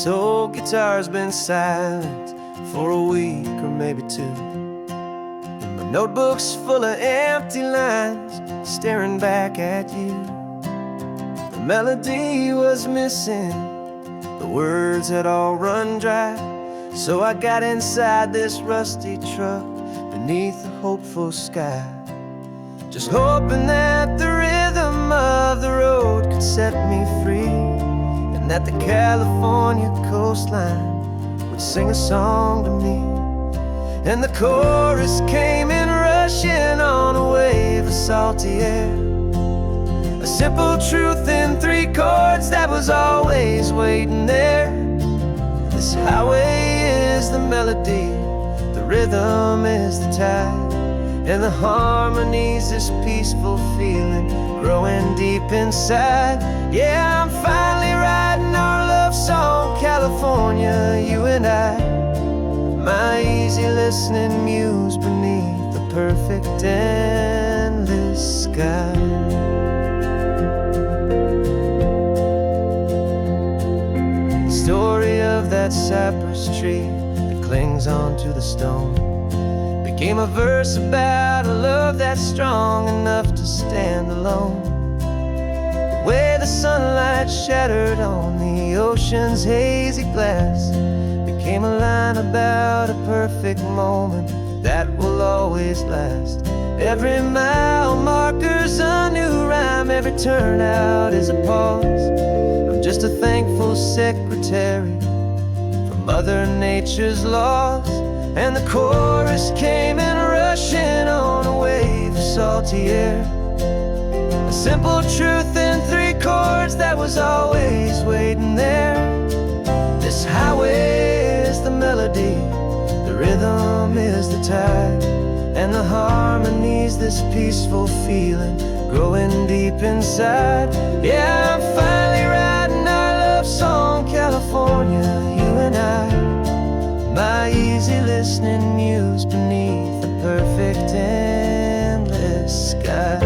This old guitar's been silent for a week or maybe two, and my notebook's full of empty lines staring back at you. The melody was missing, the words had all run dry, so I got inside this rusty truck beneath a hopeful sky, just hoping that the rhythm of the road could set me free, and that the California coastline would sing a song to me. And the chorus came in rushing on a wave of salty air, a simple truth in 3 chords that was always waiting there. This highway is the melody, the rhythm is the tide, and the harmony's this peaceful feeling growing deep inside. Yeah, I'm finally writing our love song, California, you and I, my easy listening muse beneath the perfect endless sky. Story of that cypress tree that clings onto the stone became a verse about a love that's strong enough to stand alone. The way the sunlight shattered on the ocean's hazy glass became a line about a perfect moment that will always last. Every mile marker's a new rhyme, every turnout is a pause. I'm just a thankful secretary for Mother Nature's laws. And the chorus came in rushing on a wave of salty air, a simple truth in 3 chords that was always waiting there. This highway is the melody, the rhythm is the tide, and the harmony's this peaceful feeling growing deep inside. Yeah, I'm finally writing our love song, California, you and I, my easy listening muse beneath the perfect endless sky.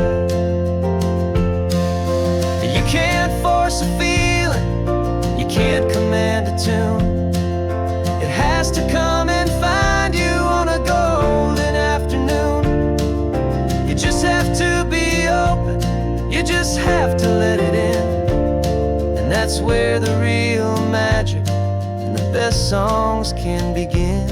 You can't force a feeling, you can't command a tune. It has to come and find you on a golden afternoon. You just have to be open, you just have to let it in, and that's where the real magic, the best songs can begin.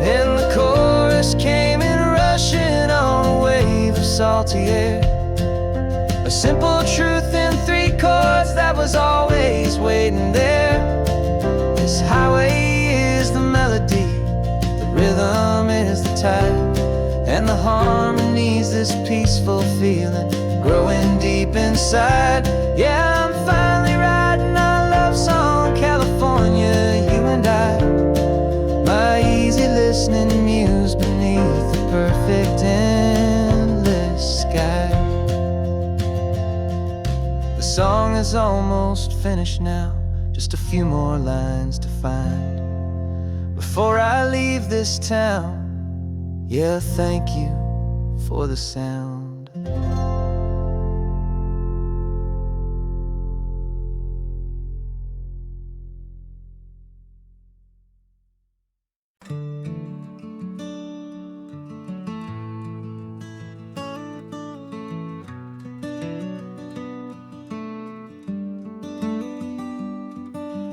And the chorus came in rushing on a wave of salty air, a simple truth in 3 chords that was always waiting there. This highway is the melody, the rhythm is the tide, and the harmony's this peaceful feeling growing deep inside. Yeah, I'm finally writing our love song, California, you and I, my easy listening muse beneath the perfect endless sky. The song is almost finished now, just a few more lines to find before I leave this town. Yeah, thank you for the sound.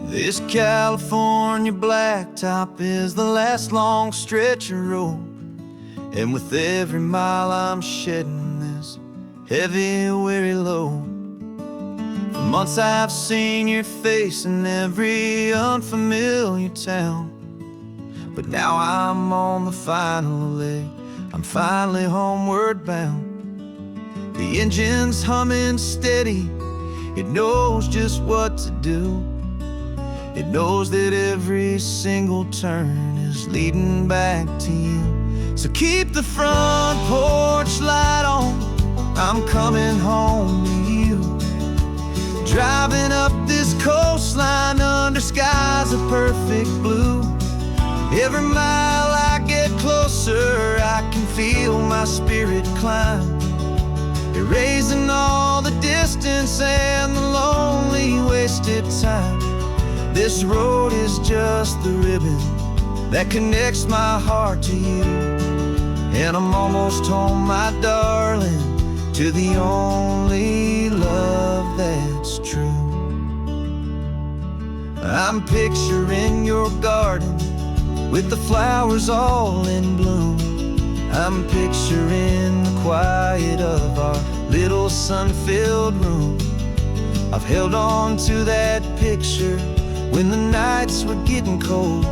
This California blacktop is the last long stretch of road, and with every mile I'm shedding this heavy, weary load. For months I've seen your face in every unfamiliar town, but now I'm on the final leg, I'm finally homeward bound. The engine's humming steady, it knows just what to do. It knows that every single turn is leading back to you. So keep the front porch light on, I'm coming home to you. Driving up this coastline under skies of perfect blue. Every mile I get closer, I can feel my spirit climb, erasing all the distance and the lonely wasted time. This road is just the ribbon that connects my heart to you. And I'm almost home, my darling, to the only love that's true. I'm picturing your garden with the flowers all in bloom. I'm picturing the quiet of our little sun-filled room. I've held on to that picture when the nights were getting cold.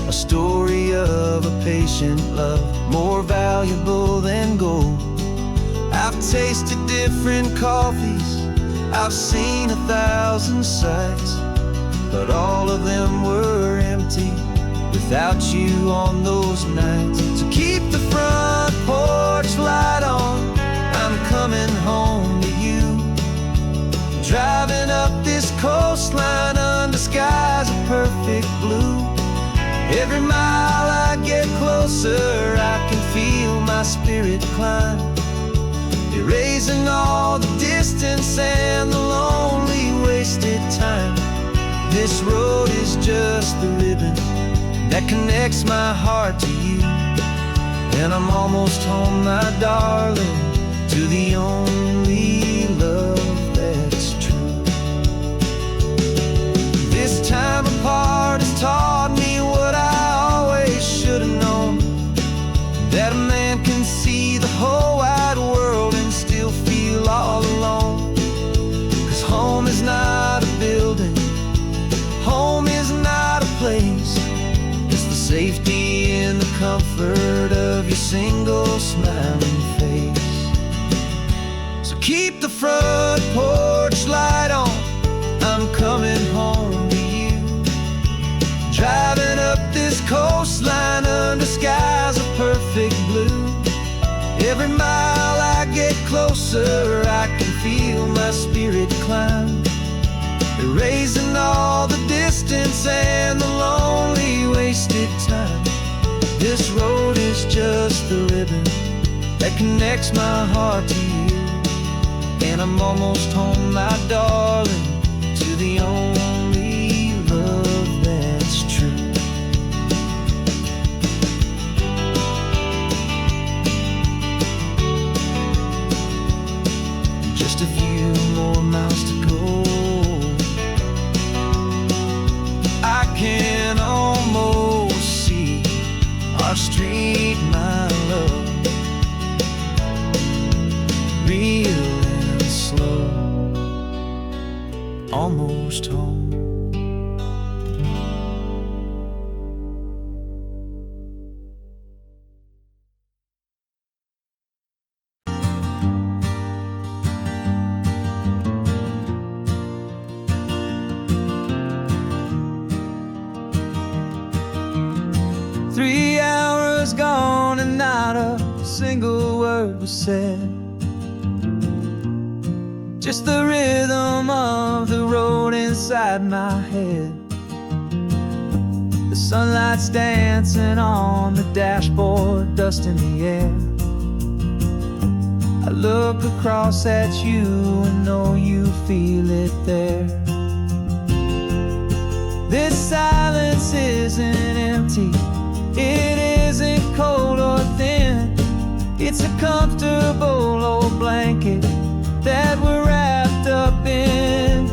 A story of a patient love, more valuable than gold. I've tasted different coffees, I've seen 1,000 sights, but all of them were empty without you on those nights. So keep the front porch light on, I'm coming home to you. Driving up this coastline under skies of perfect blue. Every mile I get closer, I can feel my spirit climb, erasing all the distance and the lonely wasted time. This road is just the ribbon that connects my heart to you. And I'm almost home, my darling, to the only love that's true. This time apart has taught me what I always should have known, that a man can see the whole wide world and still feel all alone. 'Cause home is not a building, home is not a place, it's the safety and the comfort of your single smiling face. So keep the front porch light on, I'm coming home to you. Driving up this coastline under skies of perfect blue. Every mile I get closer, I can feel my spirit climb, erasing all the distance and the lonely wasted time. This road is just the ribbon that connects my heart to you. And I'm almost home, my darling, to the only love that's true. Just a few more miles to go, I can almost see our street, my love, real and slow, almost home. Gone and not a single word was said. Just the rhythm of the road inside my head. The sunlight's dancing on the dashboard, dust in the air. I look across at you and know you feel it there. This silence isn't empty, it isn't cold or thin. It's a comfortable old blanket that we're wrapped up in.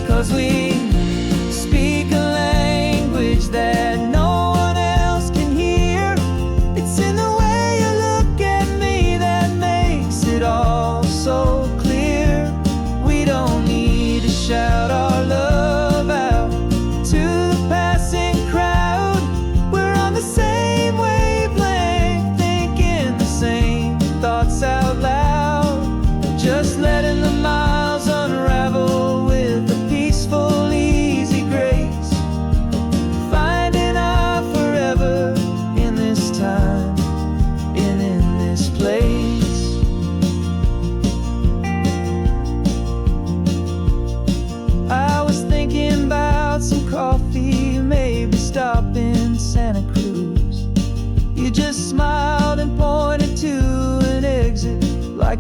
'Cause we speak a language that no one else can hear. It's in the way you look at me that makes it all so clear. We don't need to shout our love out to the passing crowd. We're on the same wavelength, thinking the same thoughts out loud. Just letting the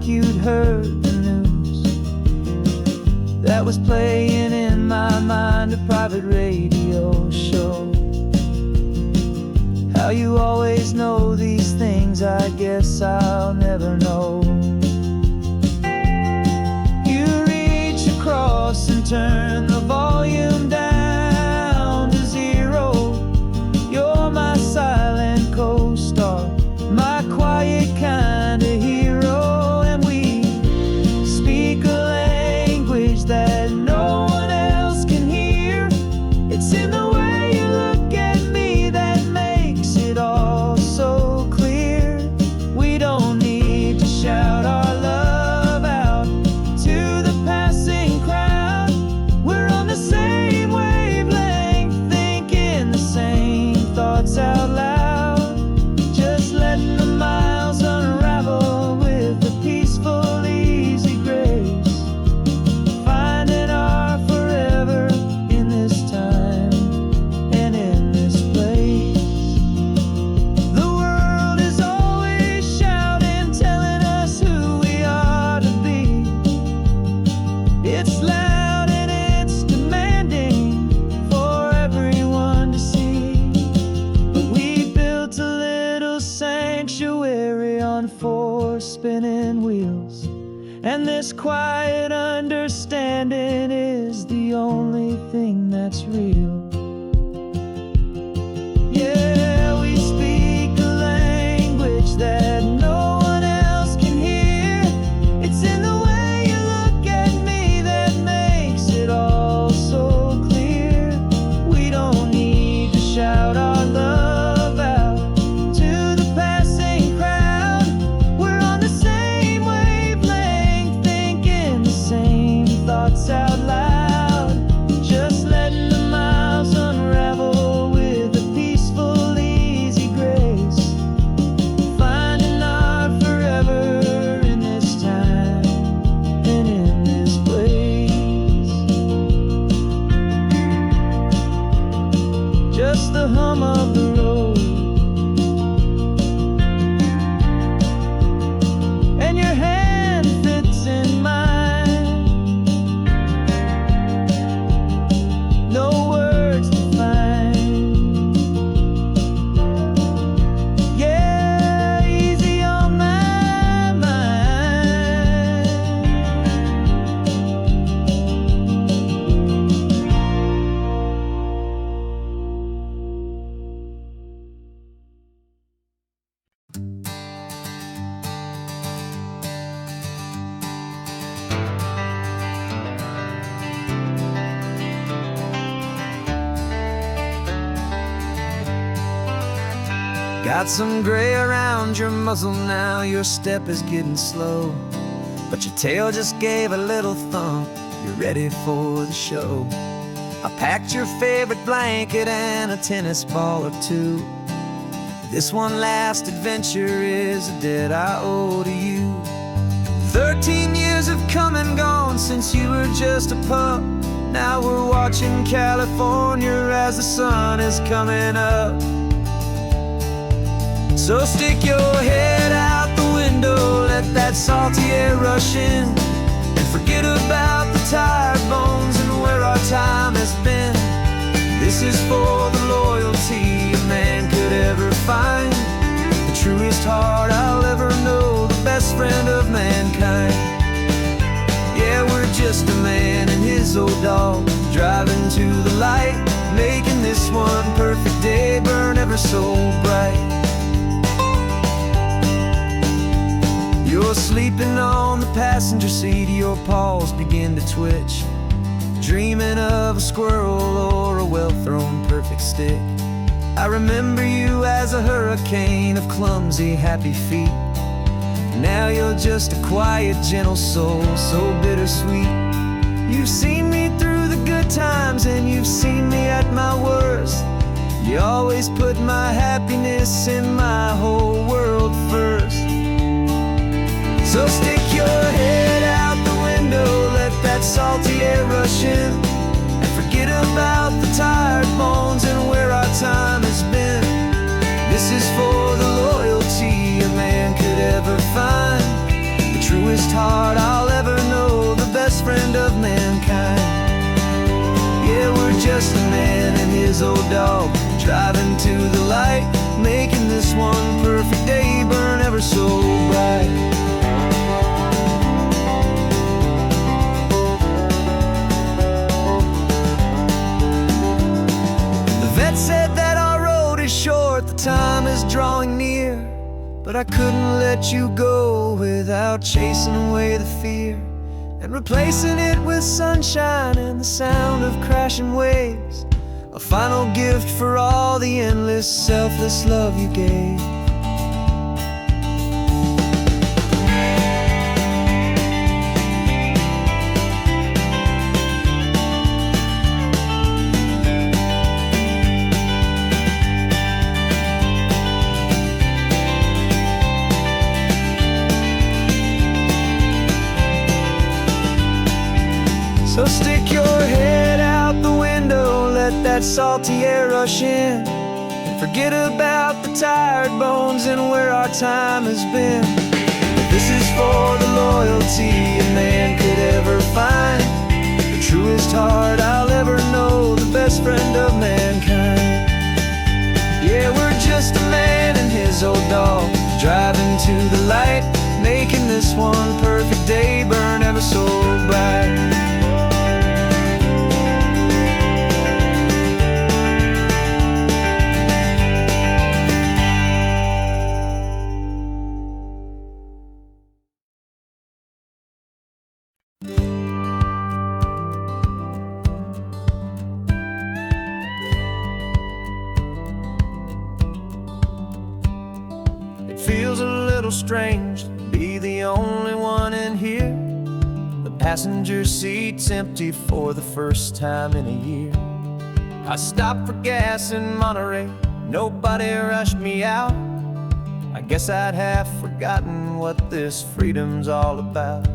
like you'd heard the news that was playing in my mind, a private radio show. How you always know these things, I guess I'll never know. You reach across and turn the volume down to 0. You're my silent co-star, my quiet kind of hero. And we speak a language that no one else can hear. It's in the way you look at me that makes it all so clear. We don't need to shout our love out to the passing crowd. We're on the same wavelength, thinking the same thoughts out loud. Just letting the miles unravel with a peaceful, easy grace. Finding our forever in this time and in this place. The world is always shouting, telling us who we are to be. It's loud and it's demanding for everyone to see. But we built a little sanctuary on 4 spinning wheels, and this quiet understanding is the only thing that's real. Yeah, we speak a language that no one else can hear. It's in the way you look at me that makes it all so clear. We don't need to shout our love out to the passing crowd. We're on the same wavelength, thinking the same thoughts out loud. Just letting the miles unravel with a peaceful, easy grace. Finding our forever in this time and in this place. Just the hum of the road and your hand fits in mine. No words to find. Yeah, easy on my mind. Got some gray around your muzzle now, your step is getting slow, but your tail just gave a little thump, you're ready for the show. I packed your favorite blanket and a tennis ball or two. This one last adventure is a debt I owe to you. 13 years have come and gone since you were just a pup. Now we're watching California as the sun is coming up. So stick your head out the window, let that salty air rush in, and forget about the tired bones and where our time has been. This is for the loyalty a man could ever find, the truest heart I'll ever know, the best friend of mankind. Yeah, we're just a man and his old dog, driving to the light, making this one perfect day burn ever so bright. You're sleeping on the passenger seat, your paws begin to twitch, dreaming of a squirrel or a well-thrown perfect stick. I remember you as a hurricane of clumsy, happy feet. Now you're just a quiet, gentle soul, so bittersweet. You've seen me through the good times and you've seen me at my worst. You always put my happiness in my whole world first. So stick your head out the window, let that salty air rush in, and forget about the tired bones and where our time has been. This is for the loyalty a man could ever find, the truest friend of mankind. Yeah, we're just a man and his old dog, driving to the light, making this one perfect day burn ever so bright. The vet said that our road is short, the time is drawing near, but I couldn't let you go without chasing away the fear and replacing it with sunshine and the sound of crashing waves, a final gift for all the endless, selfless love you gave. So stick your head out the window, let that salty air rush in, and forget about the tired bones and where our time has been. This is for the loyalty a man could ever find, the truest heart I'll ever know, the best friend of mankind. Yeah, we're just a man and his old dog, driving to the light, making this one perfect day burn ever so bright. It feels a little strange to be the only one in here. The passenger seat's empty for the first time in a year. I stopped for gas in Monterey, nobody rushed me out. I guess I'd half forgotten what this freedom's all about.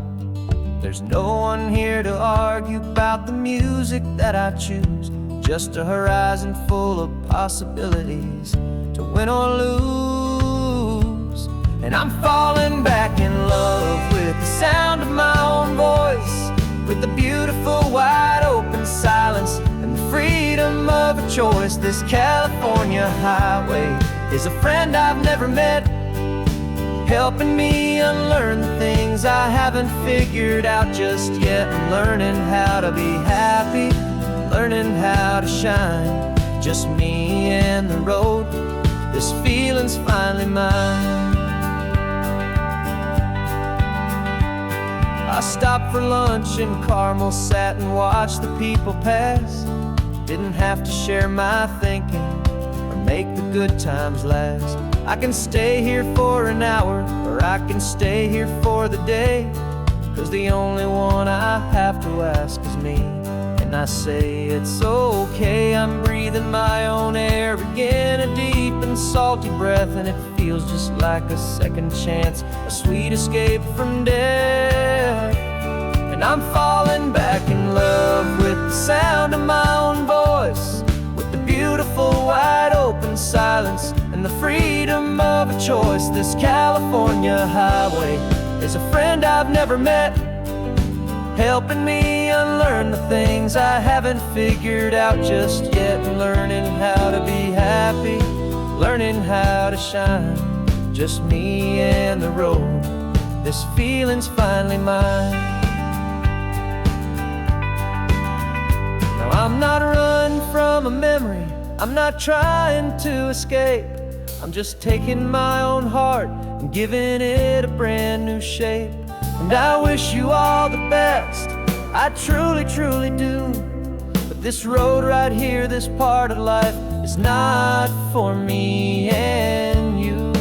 There's no one here to argue about the music that I choose, just a horizon full of possibilities to win or lose. And I'm falling back in love with the sound of my own voice, with the beautiful wide open silence and the freedom of a choice. This California highway is a friend I've never met, helping me unlearn the things I haven't figured out just yet. I'm learning how to be happy, learning how to shine, just me and the road. This feeling's finally mine. I stopped for lunch in Carmel, sat and watched the people pass. Didn't have to share my thinking or make the good times last. I can stay here for an hour, or I can stay here for the day, 'cause the only one I have to ask is me. And I say it's okay, I'm breathing my own air again, a deep and salty breath, and it feels just like a second chance, a sweet escape from death. And I'm falling back in love with the sound of my own voice, with the beautiful wide open silence and the freedom of a choice. This California highway is a friend I've never met, helping me unlearn the things I haven't figured out just yet. Learning how to be happy, learning how to shine, just me and the road. This feeling's finally mine. Now I'm not running from a memory, I'm not trying to escape, I'm just taking my own heart and giving it a brand new shape. And I wish you all the best, I truly, truly do. But this road right here, this part of life, is not for me and you.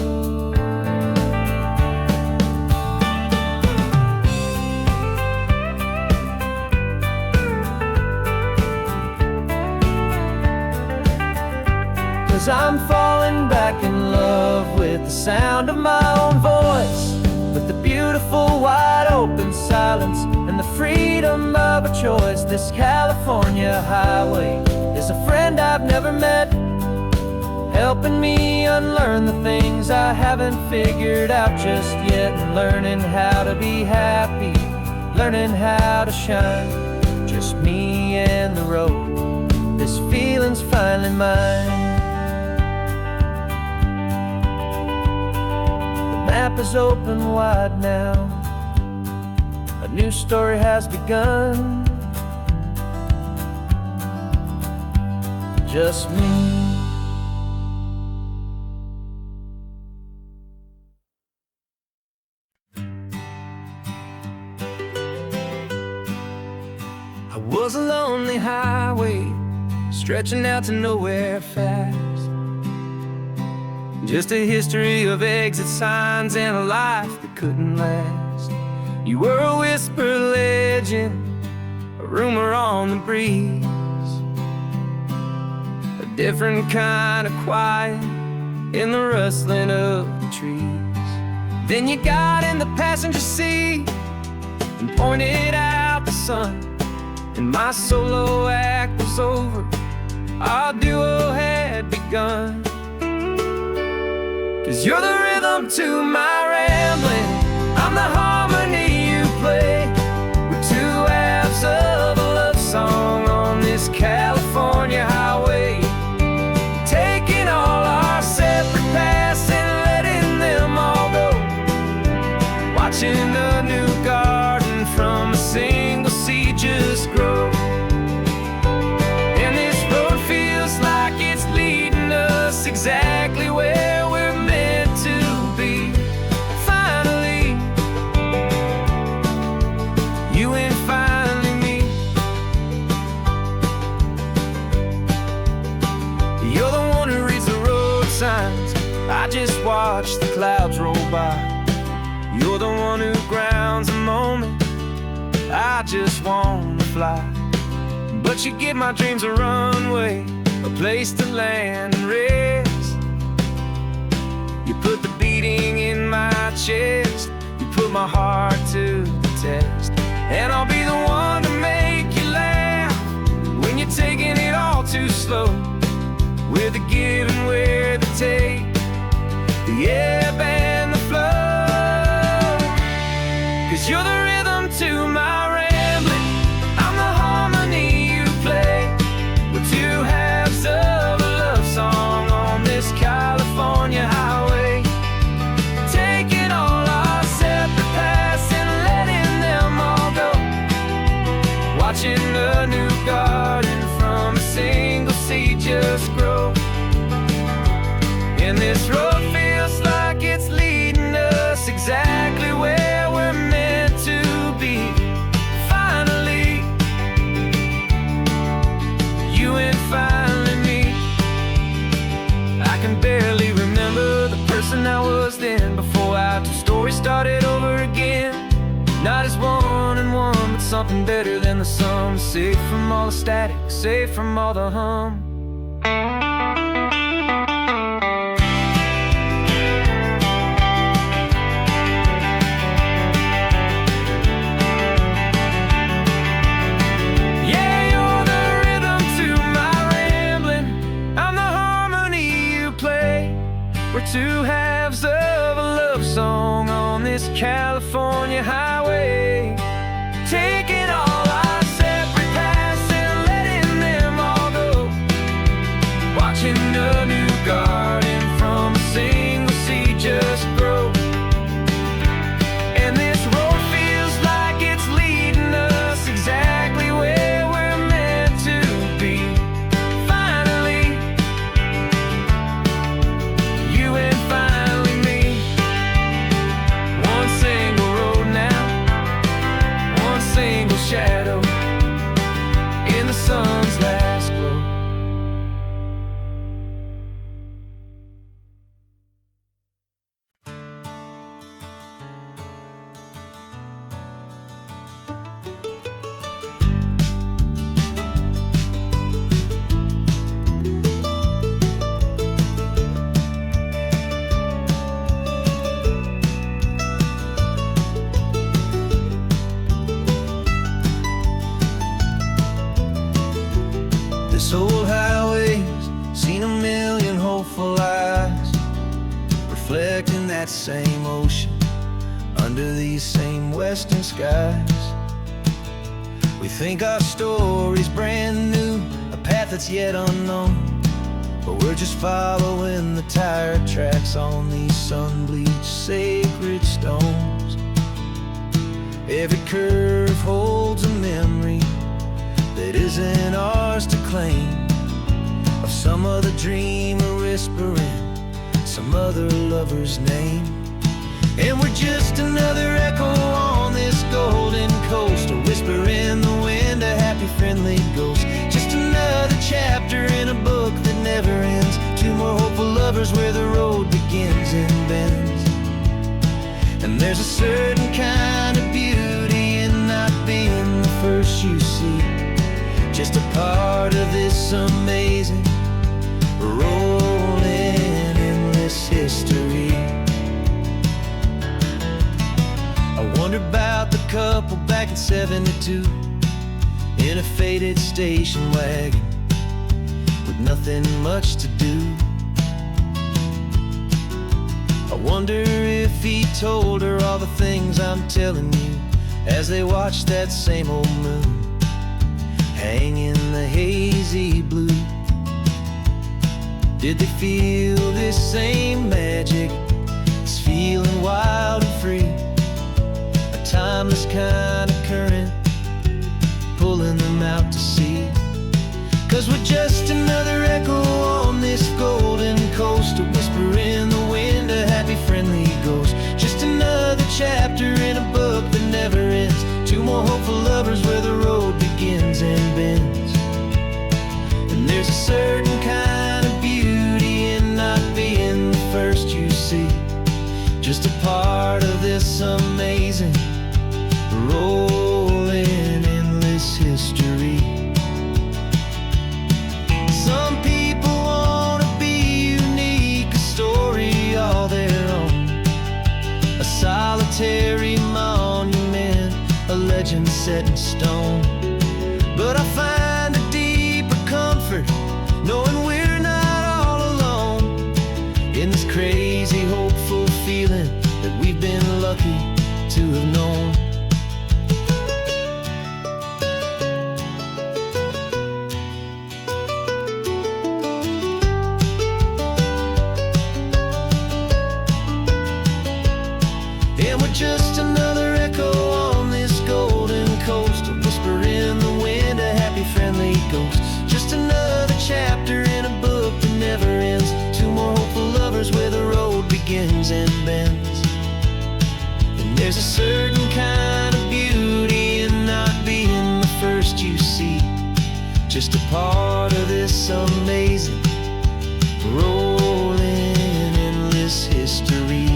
'Cause I'm falling back in love with the sound of my own voice, with the beautiful wide open silence and the freedom of a choice. This California highway is a friend I've never met, helping me unlearn the things I haven't figured out just yet, and learning how to be happy, learning how to shine. Just me and the road, this feeling's finally mine. The map is open wide now, a new story has begun. Just me. I was a lonely highway, stretching out to nowhere fast. Just a history of exit signs and a life that couldn't last. You were a whisper legend, a rumor on the breeze, a different kind of quiet in the rustling of the trees. Then you got in the passenger seat and pointed out the sun, and my solo act was over, our duo had begun. 'Cause you're the rhythm to my rambling, I'm the harmony you play. We're two halves of a love song on this California highway, taking all our separate paths and letting them all go, watching a new garden from a single seed just grow. And this road feels like it's leading us exactly where we're meant to be. Finally, you and finally me. You're the one who reads the road signs, I just watch the clouds roll by. You're the one who grounds the moment, I just wanna fly. But you give my dreams a runway, a place to land and rest. You put the beating in my chest, you put my heart to the test. And I'll be the one to make you laugh when you're taking it all too slow. We're the give and we're the take, the ebb and the flow. 'Cause you're the rhythm to my rambling, I'm the harmony you play. We're two halves of a love song on this California highway, taking all our separate paths and letting them all go, watching a new garden from a single seed just grow. And this road feels like it's leading us exactly where we're meant to be. Finally, you and finally me. I can barely remember the person I was then, before our two stories started over again. Not as one and one, but something better than the sum. Safe from all the static, safe from all the hum. We're two halves of a love song on this California highway, taking all our separate paths and letting them all go, watching a new garden from a single seed just grow. And this road feels like it's leading us exactly where we're meant to be. Finally, you and finally me. One single road now, one single shadow in the sun's last glow. This old highway's seen a million hopeful eyes, reflecting that same ocean under these same western skies. We think our story's brand new, a path that's yet unknown, but we're just following the tire tracks on these sun-bleached sacred stones. Every curve holds a memory that isn't ours to claim, of some other dreamer whispering some other lover's name. And we're just another echo on this golden coast, a whisper in the wind, a happy friendly ghost. Just another chapter in a book that never ends, two more hopeful lovers where the road begins and bends. And there's a certain kind of beauty in not being the first you see, just a part of this amazing rolling endless history. I wonder about the couple back in '72 in a faded station wagon with nothing much to do. I wonder if he told her all the things I'm telling you as they watched that same old moon hang in the hazy blue. Did they feel this same magic, this feeling wild and free, a timeless kind of current pulling them out to sea? 'Cause we're just another echo on this golden coast, a whisper in the wind, a happy friendly ghost. Just another chapter in a book that never ends, two more hopeful lovers where the road begins and bends. And there's a certain kind of beauty in not being the first you see, just a part of this amazing rolling endless history. Some people want to be unique, a story all their own, a solitary monument, a legend set in stone. But I find a deeper comfort knowing we're not all alone in this crazy hopeful feeling that we've been lucky to have known. And we're just another echo on this golden coast, a whisper in the wind, a happy friendly ghost. Just another chapter in a book that never ends, two more hopeful lovers where the road begins and bends. And there's a certain kind of beauty in not being the first you see, just a part of this amazing rolling endless history.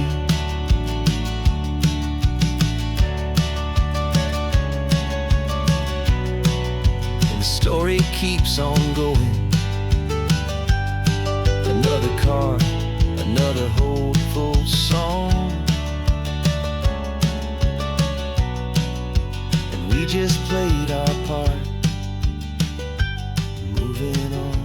Story keeps on going, another card, another hopeful song, and we just played our part, moving on.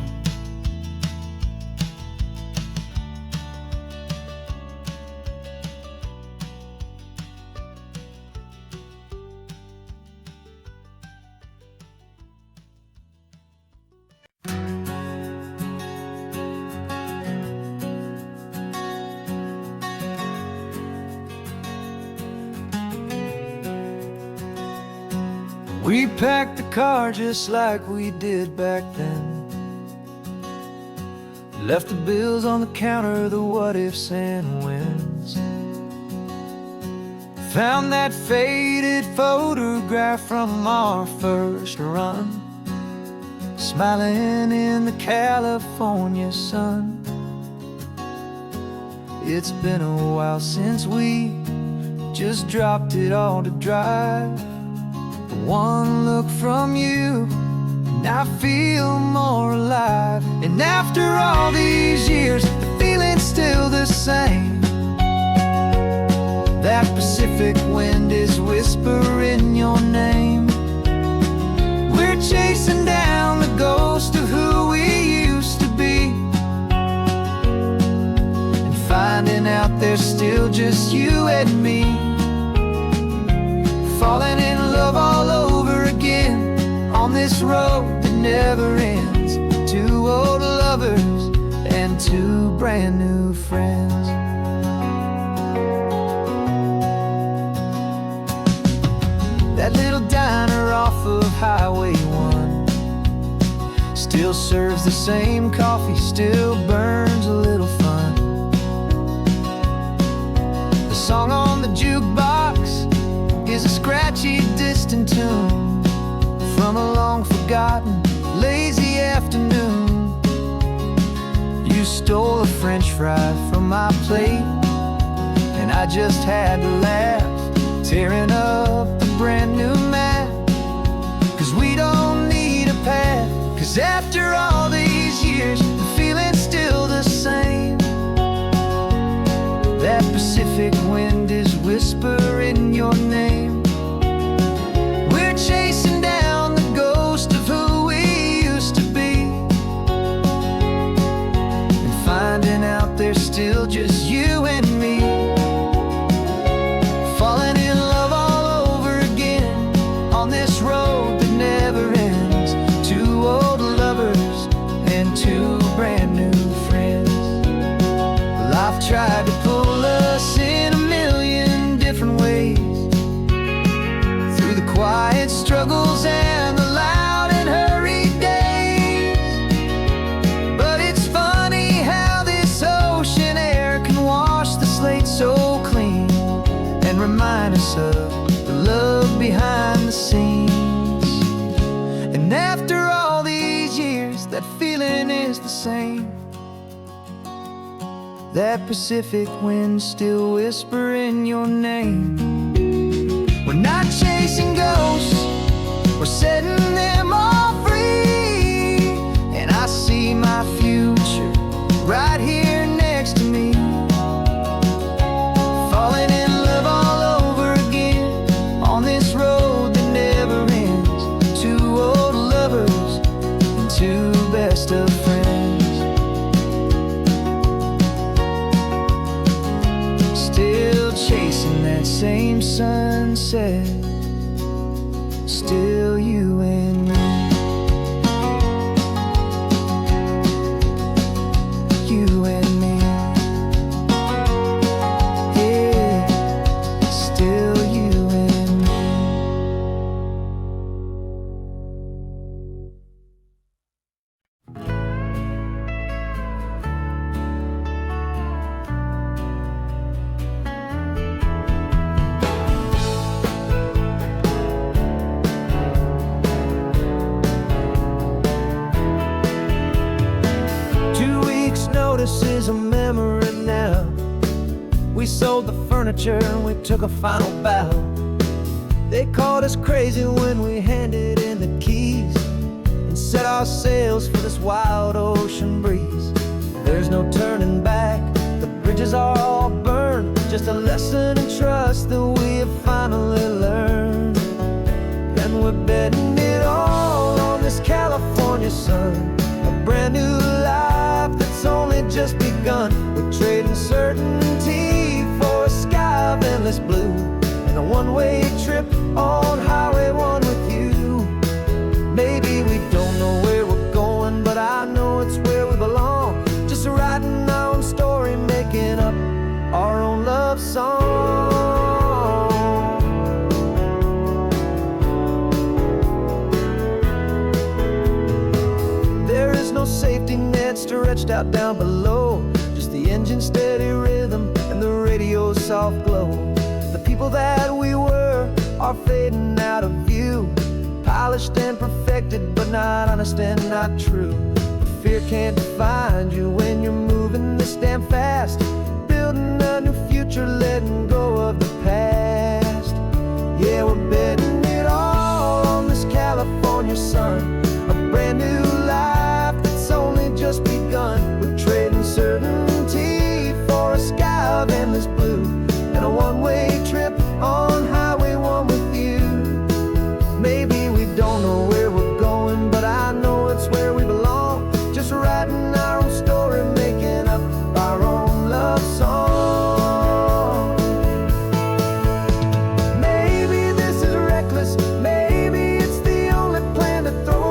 We packed the car just like we did back then, left the bills on the counter, the what ifs and whens. Found that faded photograph from our first run, smiling in the California sun. It's been a while since we just dropped it all to drive. One look from you and I feel more alive. And after all these years, the feeling's still the same. That Pacific wind is whispering your name. We're chasing down the ghost of who we used to be, and finding out there's still just you and me. Falling in love all over again, this road that never ends. Two old lovers and two brand new friends. That little diner off of Highway 1 still serves the same coffee, still burns a little fun. The song on the jukebox is a scratchy, distant tune from a long-forgotten, lazy afternoon. You stole a French fry from my plate, and I just had to laugh, tearing up the brand new map. 'Cause we don't need a path, 'cause after all these years, the feeling's still the same. That Pacific wind is whispering your name. We're chasing down the ghost of who we used to be, and finding out there's still just you and me. Falling in love all over again on this road that never ends. Two old lovers and two brand new friends. Well, I've tried to pull us in a million different ways, through the quiet struggles and the loud and hurried days. But it's funny how this ocean air can wash the slate so clean, and remind us of the love behind the scenes. And after all these years, that feeling is the same. That Pacific wind still whispering your name. We're not chasing ghosts, we're setting them all free. And I see my future right here next to me. Falling in love all over again on this road that never ends. Two old lovers and two best of friends. Still chasing that same sunset, still you and me. You and me. Yeah, still you and me. Notice is a memory now. We sold the furniture and we took a final bow. They called us crazy when we handed in the keys and set our sails for this wild ocean breeze. There's no turning back, the bridges are all burned. Just a lesson in trust that we have finally learned. And we're betting it all on this California sun, a brand new life that's only just begun. We're trading certainty for a sky of endless blue, and a one-way trip on Highway 1 with you. Maybe we don't know where we're going, but I know it's where we belong. Just writing our own story, making up our own love song. There is no safety net stretched out down below, just the engine's steady rhythm and the radio's soft glow. The people that we were are fading out of view, polished and perfected, but not honest and not true. Fear can't define you when you're moving this damn fast, building a new future, letting go of the past. Yeah, we're betting it all on this California sun, a brand new life that's only just begun. We're trading certainty for a sky of endless blue, and a one-way trip on Highway 1 with you. Maybe we don't know where we're going, but I know it's where we belong. Just writing our own story, making up our own love song. Maybe this is reckless, maybe it's the only plan to throw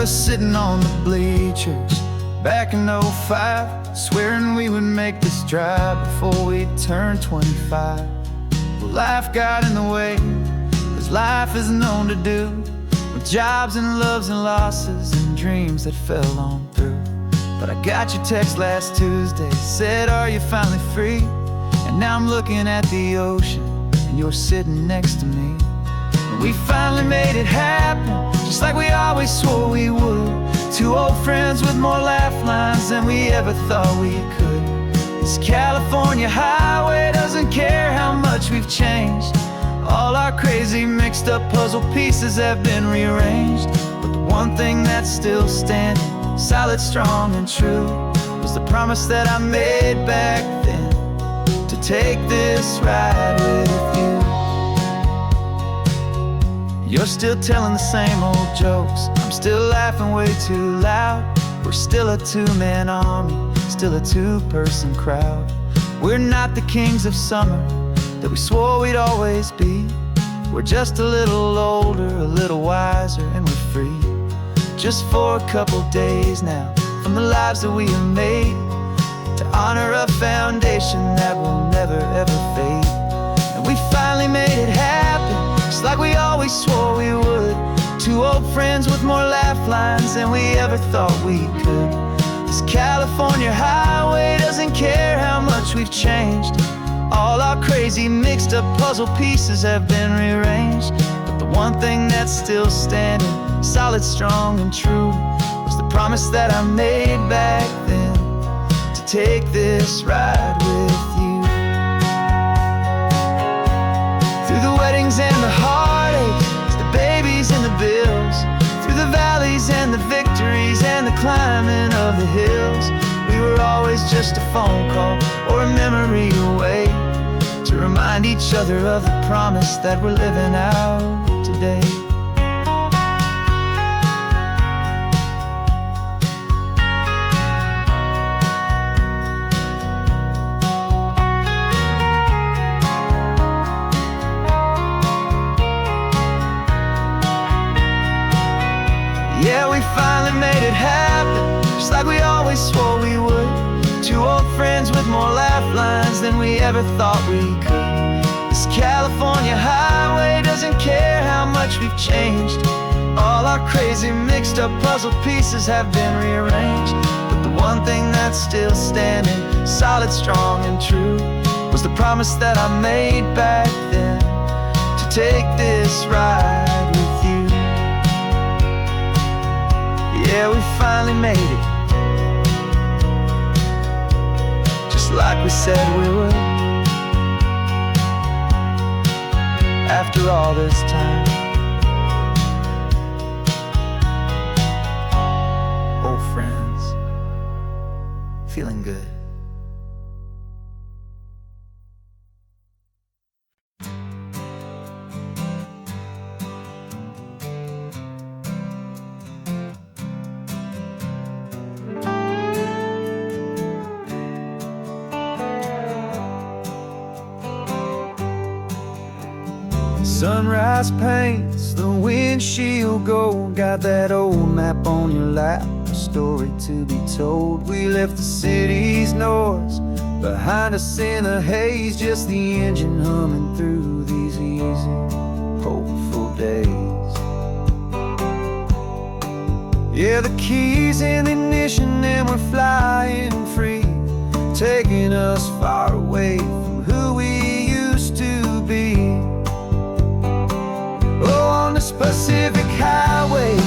us sitting on the bleachers back in '05, swearing we would make this drive before we turned 25. Well, life got in the way, as life is known to do, with jobs and loves and losses and dreams that fell on through. But I got your text last Tuesday, said, are you finally free? And now I'm looking at the ocean, and you're sitting next to me. And we finally made it happen, just like we always swore we would. Two old friends with more laugh lines than we ever thought we could. This California highway doesn't care how much we've changed. All our crazy mixed up puzzle pieces have been rearranged. But the one thing that's still standing, solid, strong, and true, was the promise that I made back then, to take this ride with you. You're still telling the same old jokes, I'm still laughing way too loud. We're still a two-man army, still a two-person crowd. We're not the kings of summer that we swore we'd always be. We're just a little older, a little wiser, and we're free. Just for a couple days now, from the lives that we have made, to honor a foundation that will never ever fade. And we finally made it happen, just like we always swore we would. Two old friends with more laugh lines than we ever thought we could. This California highway doesn't care how much we've changed. All our crazy mixed up puzzle pieces have been rearranged. But the one thing that's still standing, solid, strong, and true, was the promise that I made back then, to take this ride with you. Through the weddings and the heartaches, the babies and the bills, through the valleys and the victories and the climbing of the hills, we were always just a phone call or a memory away, to remind each other of the promise that we're living out today. Yeah, we finally made it happen, just like we always swore we would. Two old friends with more laugh lines than we ever thought we could. This California highway doesn't care how much we've changed. All our crazy mixed up puzzle pieces have been rearranged. But the one thing that's still standing, solid, strong, and true, was the promise that I made back then, to take this ride with you. Yeah, we finally made it, just like we said we would. After all this time, old friends, feeling good. Sunrise paints the windshield gold, got that old map on your lap, a story to be told. We left the city's noise behind us in the haze, just the engine humming through these easy, hopeful days. Yeah, the keys in the ignition and we're flying free, taking us far away from who we used to be. Oh, on this Pacific highway,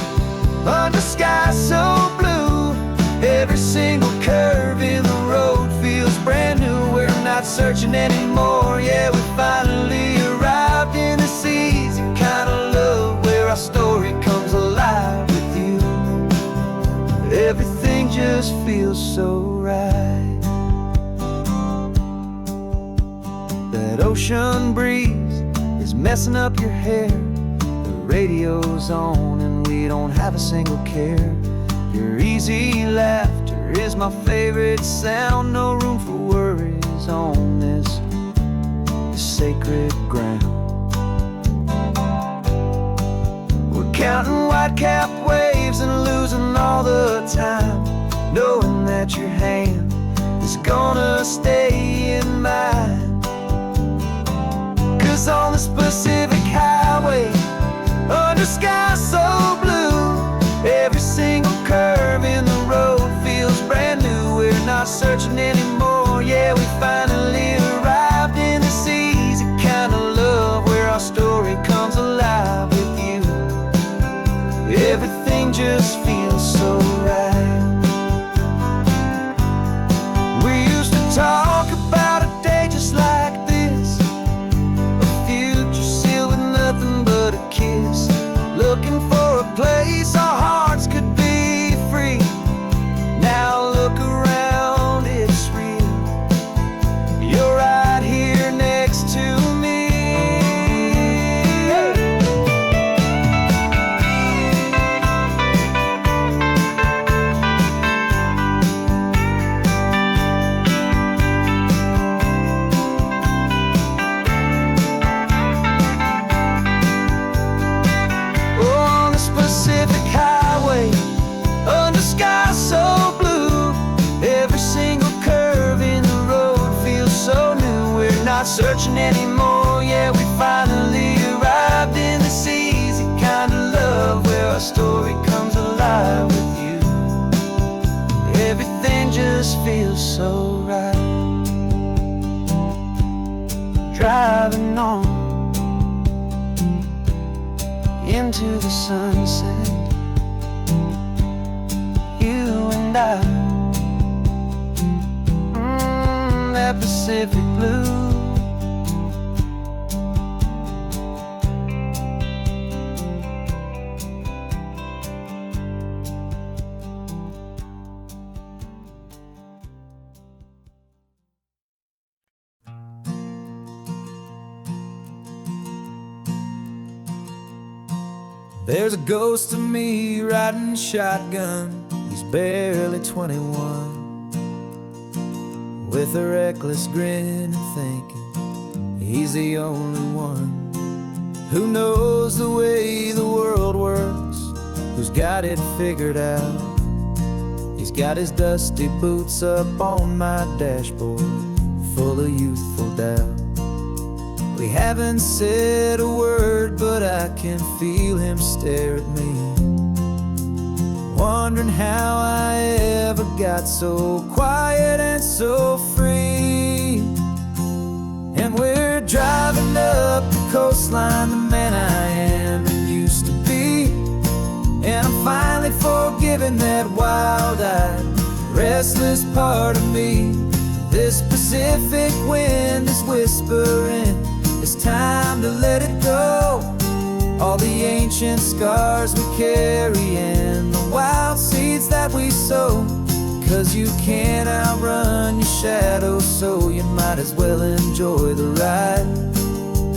under sky so blue, every single curve in the road feels brand new. We're not searching anymore, yeah, we finally arrived in this easy kind of love, where our story comes alive with you. Everything just feels so right. That ocean breeze is messing up your hair, radio's on and we don't have a single care. Your easy laughter is my favorite sound, no room for worries on this sacred ground. We're counting white-capped waves and losing time, knowing that your hand is gonna stay in mine. 'Cause on this Pacific highway, under sky so blue, every single curve in the road feels brand new. We're not searching anymore, yeah, we finally arrived in this easy kind of love where our story comes alive with you. Everything just feels so right. We used to talk about a day just like this, a future sealed with nothing but a kiss, looking for a place our hearts could be free. Now look around, it's real. You're right here next to me. On this Pacific highway, under sky so blue, every single curve in the road feels so new. We're not searching anymore, yeah, we finally arrived in this easy kind of love where our story comes alive with you. Everything just feels so right. Driving on into the sunset, you and I, that Pacific blue. There's a ghost of me riding shotgun. He's barely 21, with a reckless grin and thinking he's the only one who knows the way the world works, who's got it figured out. He's got his dusty boots up on my dashboard, full of youthful doubt. We haven't said a word, but I can feel him stare at me, wondering how I ever got so quiet and so free. And we're driving up the coastline, the man I am and used to be. And I'm finally forgiving that wild-eyed, restless part of me. This Pacific wind is whispering, it's time to let it go. All the ancient scars we carry and the wild seeds that we sow. 'Cause you can't outrun your shadow, so you might as well enjoy the ride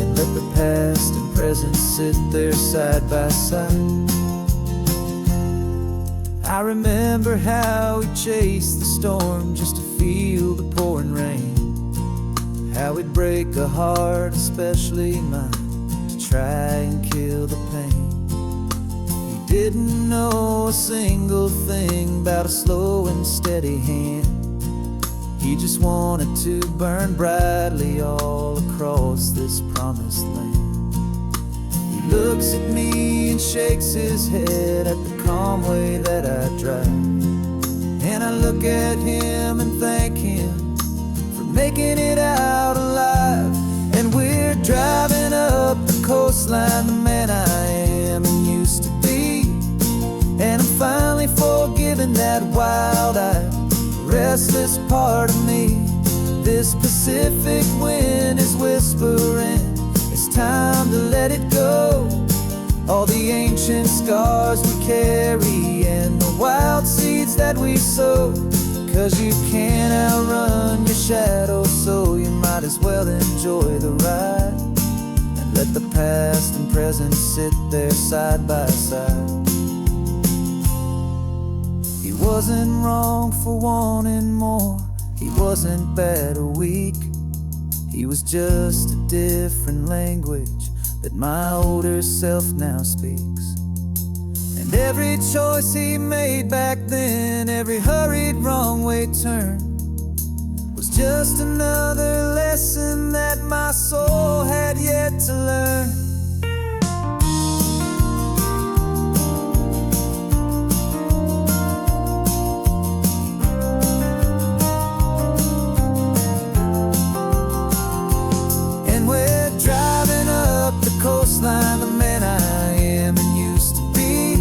and let the past and present sit there side by side. I remember how we chased the storm just to feel the pouring rain, how we'd break a heart, especially mine, to try and kill the pain. He didn't know a single thing about a slow and steady hand. He just wanted to burn brightly all across this promised land. He looks at me and shakes his head at the calm way that I drive, and I look at him and thank him for making it out alive. And we're driving up the coastline, the man I am and used to be. And I'm finally forgiving that wild-eyed, restless part of me. This Pacific wind is whispering, it's time to let it go. All the ancient scars we carry and the wild seeds that we sow. 'Cause you can't outrun your shadow, so you might as well enjoy the ride and let the past and present sit there side by side. He wasn't wrong for wanting more, he wasn't bad or weak. He was just a different language that my older self now speaks. And Every choice he made back then, every hurried wrong way turn, was just another lesson that my soul had yet to learn. And we're driving up the coastline, the man I am and used to be,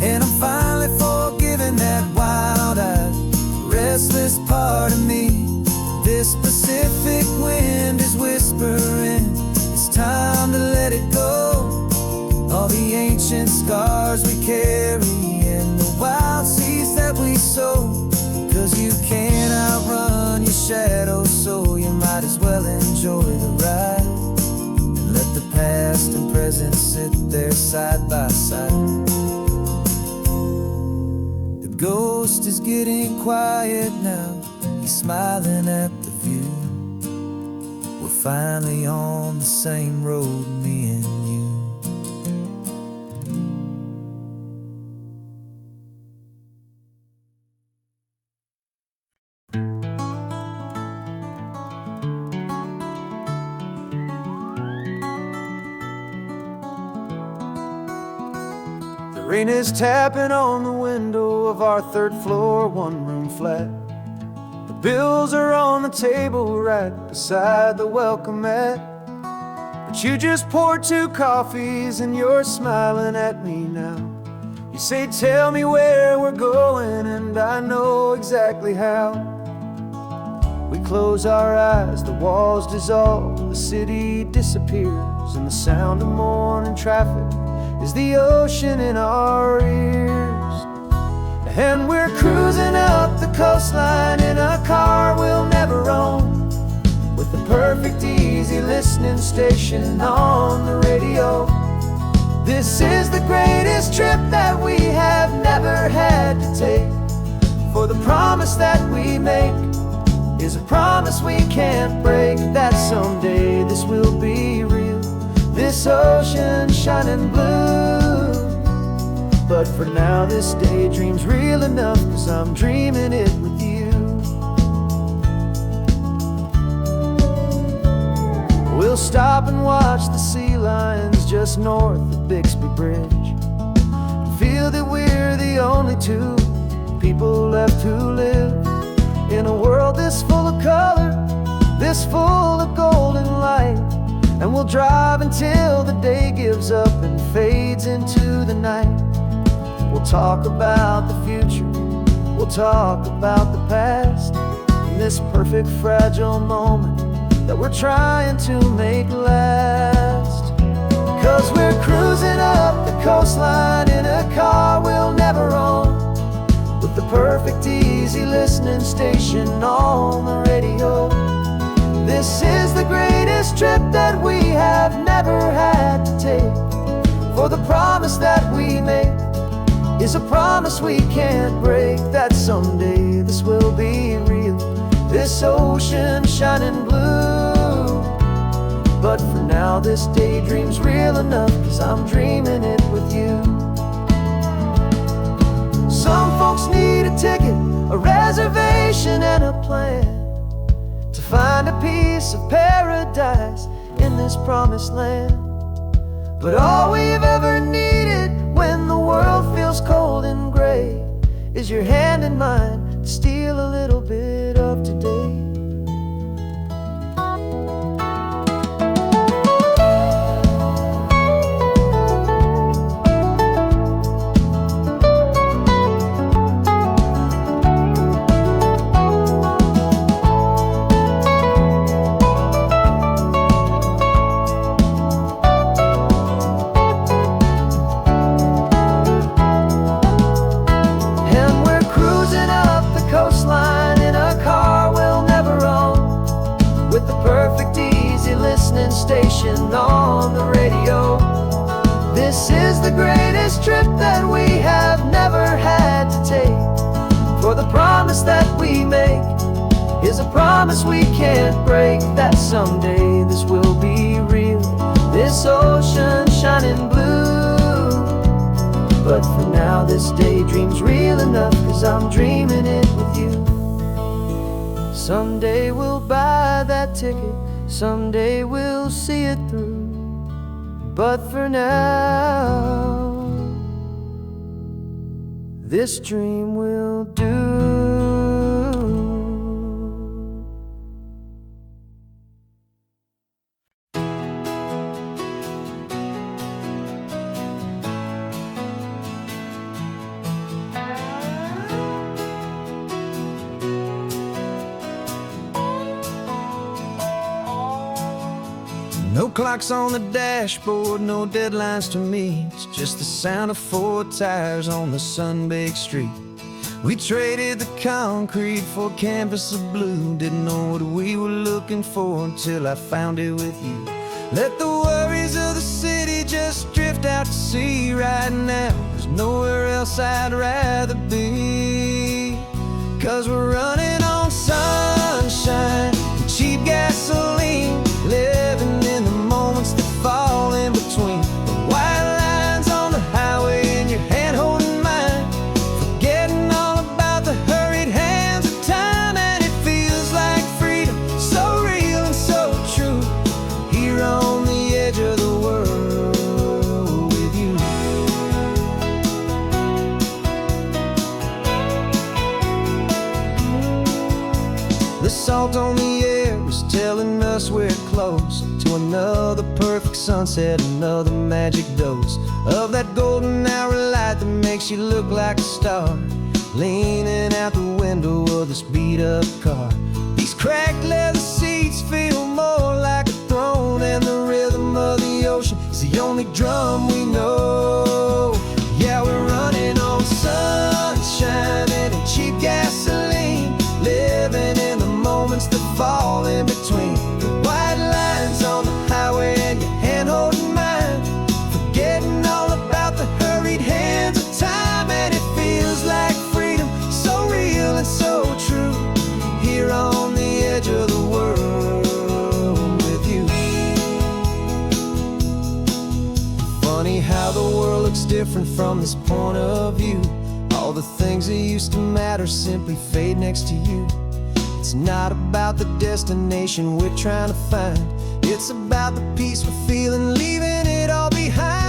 and I'm finally forgiving that wild-eyed, restless part of me. This Pacific wind is whispering, it's time to let it go. All the ancient scars we carry and the wild seeds that we sow. 'Cause you can't outrun your shadow, so you might as well enjoy the ride, and let the past and present sit there side by side. The ghost is getting quiet now, he's smiling at the view. We're finally on the same road, me and you. The rain is tapping on the window of our third floor, one-room flat. The bills are on the table right beside the welcome mat. But you just poured 2 coffees and you're smiling at me now. You say, tell me where we're going, and I know exactly how. We close our eyes, the walls dissolve, the city disappears, and the sound of morning traffic is the ocean in our ears. And we're cruising up the coastline in a car we'll never own, with the perfect easy listening station on the radio. This is the greatest trip that we have never had to take, for the promise that we make is a promise we can't break, that someday this will be real, this ocean shining blue. But for now this daydream's real enough, 'cause I'm dreaming it with you. We'll stop and watch the sea lions just north of Bixby Bridge, and feel that we're the only 2 people left who live in a world this full of color, this full of golden light. And we'll drive until the day gives up and fades into the night. We'll talk about the future, we'll talk about the past, in this perfect fragile moment that we're trying to make last. 'Cause we're cruising up the coastline in a car we'll never own, with the perfect easy listening station on the radio. This is the greatest trip that we have never had to take, for the promise that we make is a promise we can't break, that someday this will be real, this ocean shining blue. But for now this daydream's real enough, 'cause I'm dreaming it with you. Some folks need a ticket, a reservation and a plan, to find a piece of paradise in this promised land. But all we've ever needed when the world feels cold and gray is your hand in mine to steal a little bit of today. Station on the radio. This is the greatest trip that we have never had to take, for the promise that we make is a promise we can't break, that someday this will be real, this ocean shining blue. But for now this daydream's real enough, 'cause I'm dreaming it with you. Someday we'll buy that ticket, someday we'll see it through. But for now, this dream will do. No clocks on the dashboard, no deadlines to meet. It's just the sound of 4 tires on the sun-baked street. We traded the concrete for a canvas of blue. Didn't know what we were looking for until I found it with you. Let the worries of the city just drift out to sea right now. There's nowhere else I'd rather be. 'Cause we're running on sunshine and cheap gasoline, living in the moments that fall in between. The white lines on the highway and your hand holding mine, forgetting all about the hurried hands of time. And it feels like freedom, so real and so true, here on the edge of the world with you. The salt on the air is telling us we're close to another perfect sunset, another magic dose of that golden hour light that makes you look like a star, leaning out the window of this beat-up car. These cracked leather seats feel more like a throne, and the rhythm of the ocean is the only drum we know. Yeah, we're running on sunshine and cheap gasoline, living in the moments that fall in between. The white lines on the highway and your hand holding mine, forgetting all about the hurried hands of time. And it feels like freedom, so real and so true, here on the edge of the world with you. Funny how the world looks different from this point of view. All the things that used to matter simply fade next to you. It's not about the destination we're trying to find, it's about the peace we're feeling, leaving it all behind.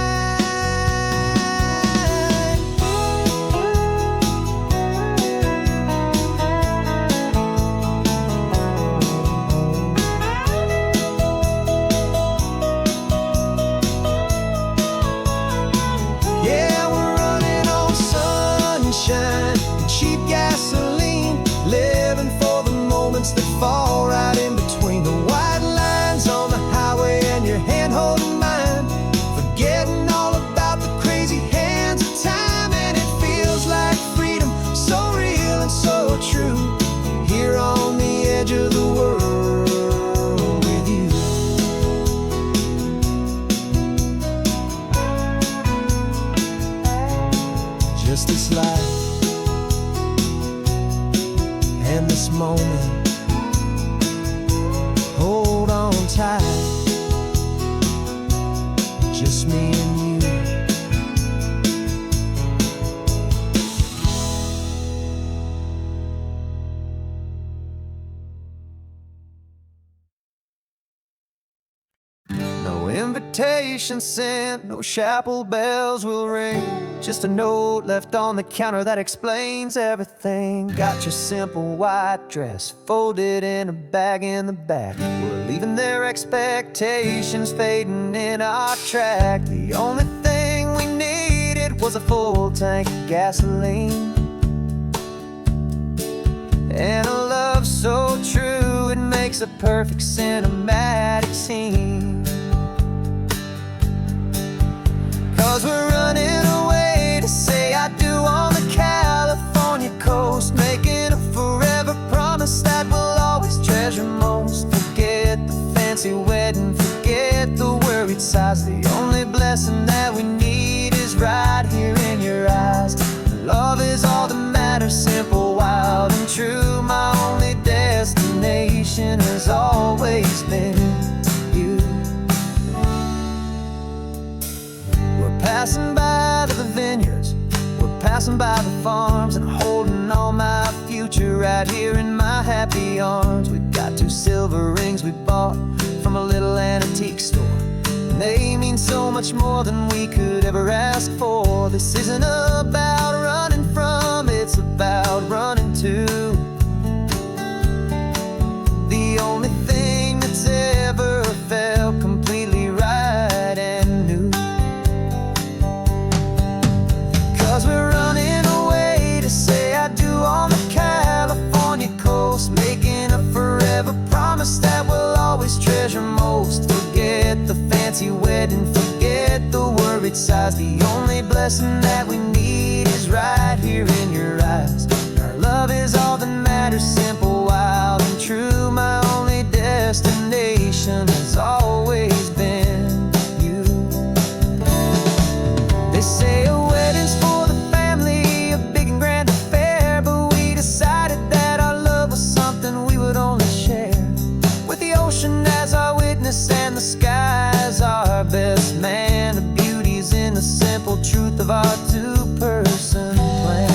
Yeah, we're running on sunshine and cheap gasoline, living for the moments that fall right in between. The white lines on the highway and your hand holding mine, forgetting all about the crazy hands of time. And it feels like freedom, so real and so true, here on the edge of the world with you. Just this life and this moment, hold on tight, just me and you. No invitation sent, no chapel bells will ring, just a note left on the counter that explains everything. Got your simple white dress folded in a bag in the back. We're leaving their expectations fading in our track. The only thing we needed was a full tank of gasoline, and a love so true it makes a perfect cinematic scene. 'Cause we're running away to say I do on the California coast, making a forever promise that we'll always treasure most. Forget the fancy wedding, forget the worried sighs. The only blessing that we need is right here in your eyes. Love is all that matters, simple, wild and true. My only destination has always been you. We're passing by the vineyards, passing by the farms and holding on my future right here in my happy arms. We've got 2 silver rings we bought from a little antique store, and they mean so much more than we could ever ask for. This isn't about running from, it's about running to the only thing that's ever felt completely right and new. 'Cause we're running away to say I do on the California coast, making a forever promise that we'll always treasure most. Forget the fancy wedding, forget the worried sighs. The only blessing that we need is right here in your eyes. Our love is all that matters, simple, wild, and true. My only destination has always been you. They say a wedding's for the family, a big and grand affair, but we decided that our love was something we would only share with the ocean as our witness and the sky as our best man. The beauty's in the simple truth of our 2-person plan.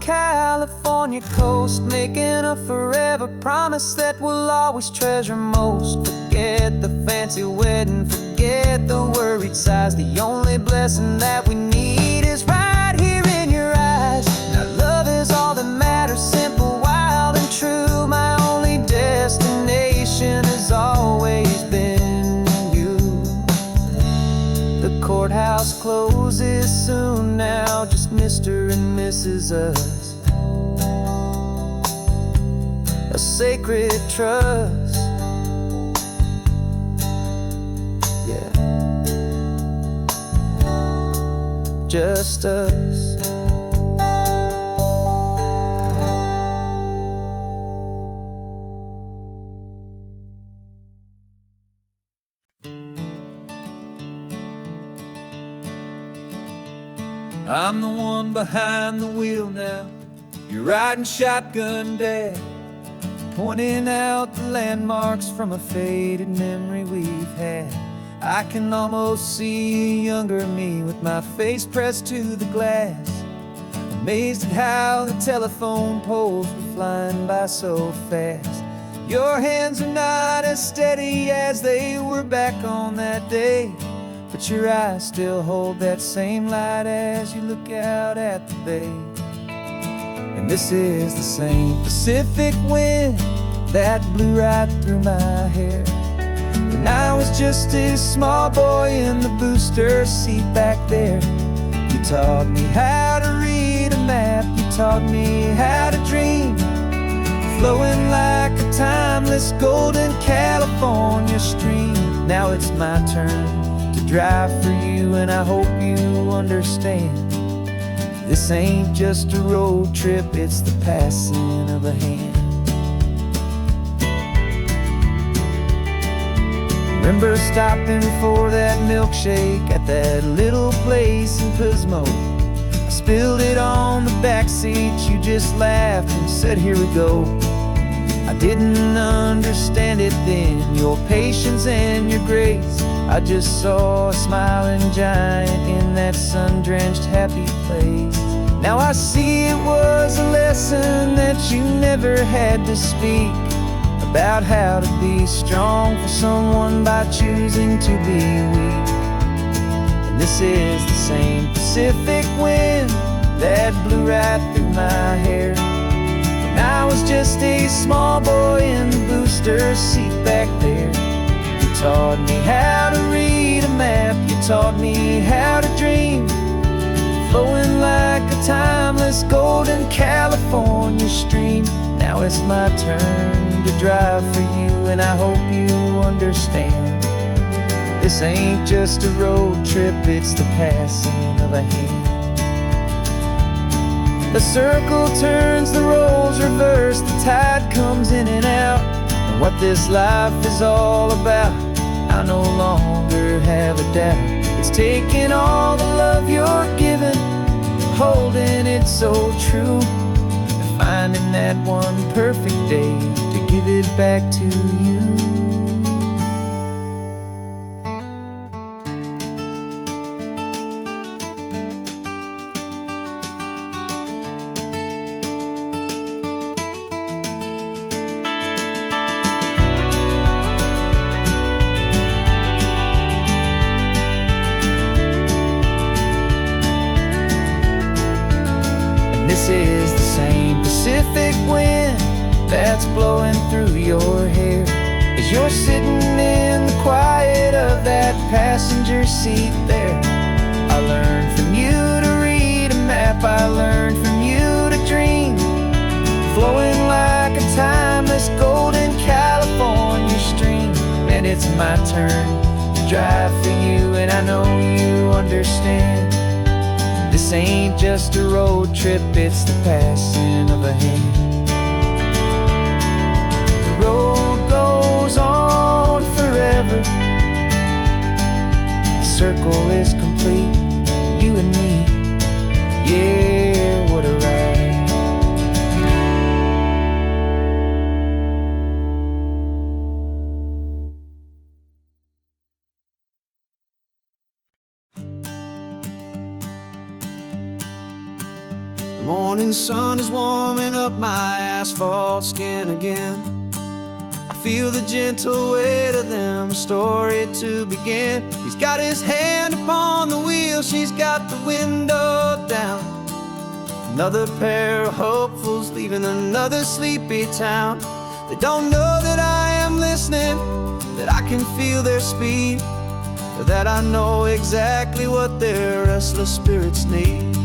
California coast, making a forever promise that we'll always treasure most. Forget the fancy wedding, forget the worried sighs. The only blessing that we need is right here in your eyes. Now love is all that matters, simple, wild, and true. My only destination has always been you. The courthouse closes soon now, just Mr. and Mrs. Us. A sacred trust, yeah, just us. I'm the one behind the wheel now, you're riding shotgun, Dad, pointing out the landmarks from a faded memory we've had. I can almost see a younger me with my face pressed to the glass, amazed at how the telephone poles were flying by so fast. Your hands are not as steady as they were back on that day, but your eyes still hold that same light as you look out at the bay. And this is the same Pacific wind that blew right through my hair when I was just a small boy in the booster seat back there. You taught me how to read a map, you taught me how to dream, flowing like a timeless golden California stream. Now it's my turn to drive for you, and I hope you understand. This ain't just a road trip, it's the passing of a hand. Remember stopping for that milkshake at that little place in Pismo. I spilled it on the back seat, you just laughed and said, here we go. I didn't understand it then, your patience and your grace. I just saw a smiling giant in that sun-drenched happy place. Now I see it was a lesson that you never had to speak, about how to be strong for someone by choosing to be weak. And this is the same Pacific wind that blew right through my hair when I was just a small boy in the booster seat back there. You taught me how to read a map, you taught me how to dream, flowing like a timeless golden California stream. Now it's my turn to drive for you, and I hope you understand. This ain't just a road trip, it's the passing of a hand. The circle turns, the roles reverse, the tide comes in and out. And what this life is all about, I no longer have a doubt. It's taking all the love you're giving, holding it so true, and finding that one perfect day to give it back to you. This is the same Pacific wind that's blowing through your hair as you're sitting in the quiet of that passenger seat there. I learned from you to read a map, I learned from you to dream, flowing like a timeless golden California stream. And it's my turn to drive for you, and I know you understand. This ain't just a road trip, it's the passing of a hand. The road goes on forever, the circle is complete, you and me, yeah, what a ride. The morning sun is warming up my asphalt skin again. I feel the gentle weight of them, story to begin. He's got his hand upon the wheel, she's got the window down. Another pair of hopefuls leaving another sleepy town. They don't know that I am listening, that I can feel their speed, or that I know exactly what their restless spirits need.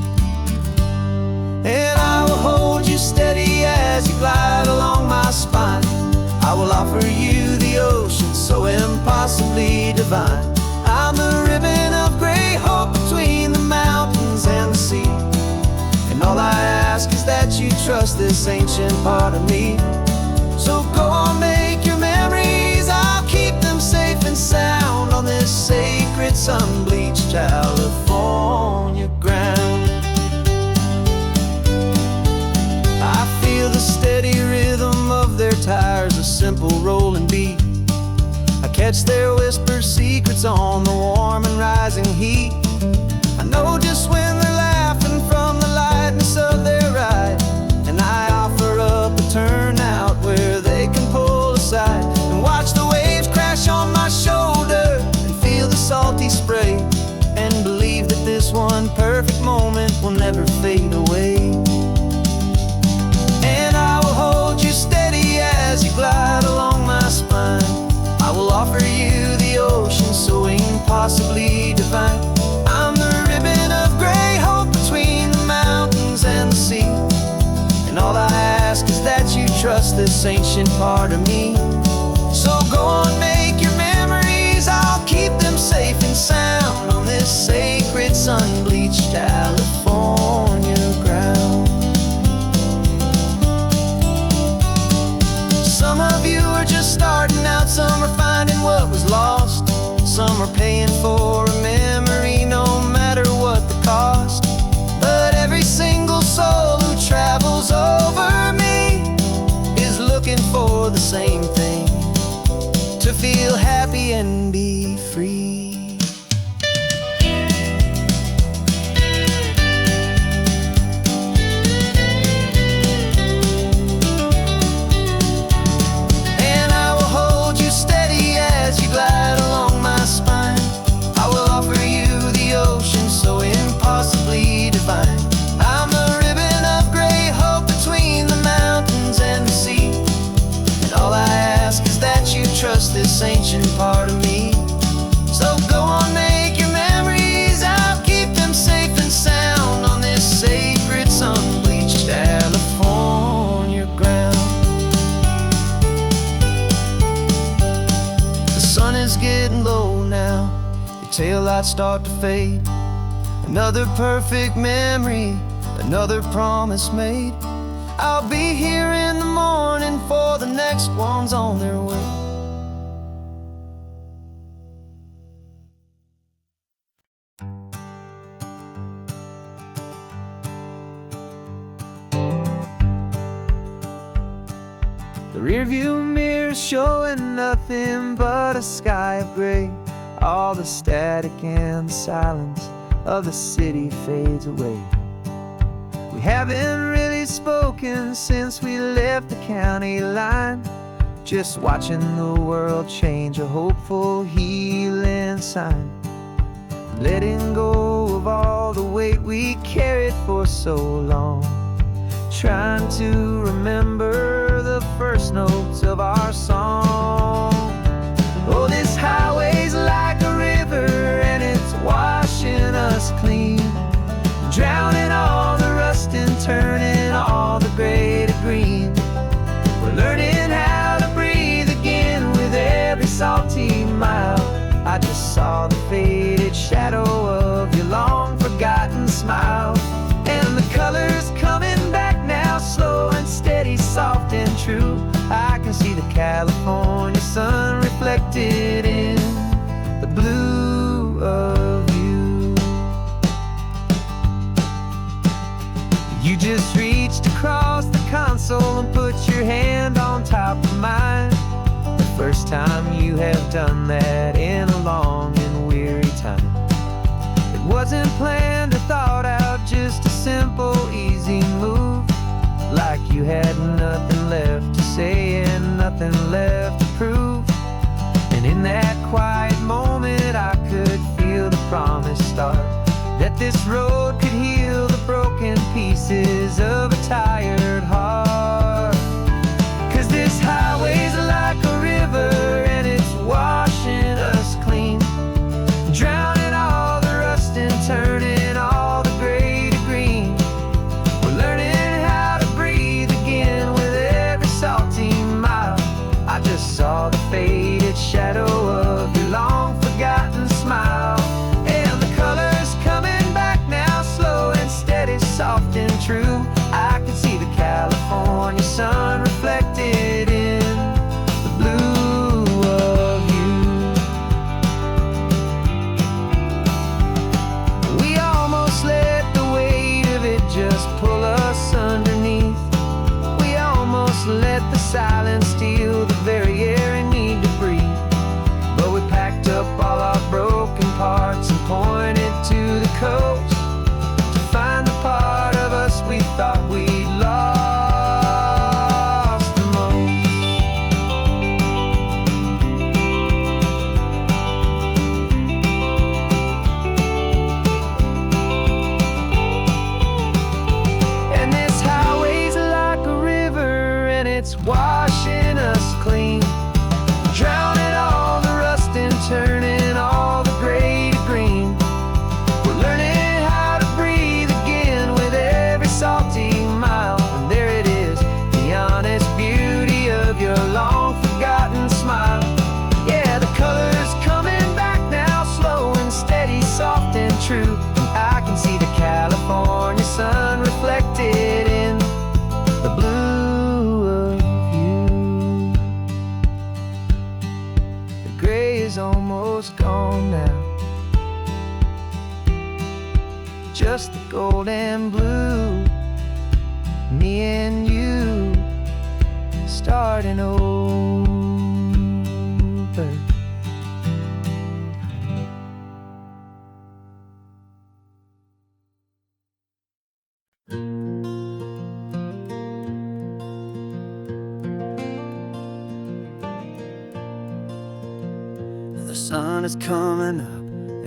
And I will hold you steady as you glide along my spine. I will offer you the ocean so impossibly divine. I'm the ribbon of gray hope between the mountains and the sea, and all I ask is that you trust this ancient part of me. So go on, make your memories, I'll keep them safe and sound on this sacred sun-bleached California ground. The steady rhythm of their tires, a simple rolling beat. I catch their whispered secrets on the warm and rising heat. I know just when they're laughing from the lightness of their ride, and I offer up a turnout where they can pull aside and watch the waves crash on my shoulder and feel the salty spray, and believe that this one perfect moment will never fade away. As you glide along my spine, I will offer you the ocean so impossibly divine. I'm the ribbon of gray hope between the mountains and the sea, and all I ask is that you trust this ancient part of me. So go on, make your memories, I'll keep them safe and sound on this sacred sun-bleached California ground. Some of you are just starting out, some are finding what was lost, some are paying for a memory no matter what the cost. But every single soul who travels over me is looking for the same thing, to feel happy and be free. Glide along my spine, I will offer you the ocean so impossibly divine. I'm the ribbon of gray hope between the mountains and the sea, and all I ask is that you trust this ancient part of me. So go on, make your memories, I'll keep them safe and sound on this sacred sun-bleached California ground. Is getting low now, the taillights start to fade. Another perfect memory, another promise made. I'll be here in the morning for the next ones on their way. rearview mirror showing nothing but a sky of gray. All the static and the silence of the city fades away. We haven't really spoken since we left the county line, just watching the world change, a hopeful healing sign. Letting go of all the weight we carried for so long, trying to remember the first notes of our song. Oh, this highway's like a river and it's washing us clean, drowning all the rust and turning all the gray to green. We're learning how to breathe again with every salty mile. I just saw the faded shadow of your long forgotten smile, and the colors coming back now, slow and steady, soft and true. I can see the California sun reflected in the blue of you. You just reached across the console and put your hand on top of mine. The first time you have done that in a long and weary time. It wasn't planned or thought out, just a simple, easy move. Like you had nothing left to say and nothing left to prove. And in that quiet moment I could feel the promise start, that this road could heal the broken pieces of a tired heart. 'Cause this highway's like a river and it's washing us clean, drowning all the rust and turning all the gray to green. We're learning how to breathe again with every salty mile. I just saw the faded shadow of your long forgotten smile, and the colors coming back now, slow and steady, soft and true. I can see the California sun reflected in the blue of you. We almost let the weight of it just pull us underneath. We almost let the silence steal the very air I need to breathe. But we packed up all our broken parts and pointed to the coast to find the part of us we thought we'd lost the most. And this highway's like a river and it's washing us clean, drowning all the rust and turning all the gray to green. We're learning how to breathe again with every salty mile. And there it is, the honest beauty of your long forgotten smile. Yeah, the colors coming back now, slow and steady, soft and true. And I can see the California sun reflected in the blue of you. The gray is almost gone now, just the gold and blue. Me and you starting over. The sun is coming up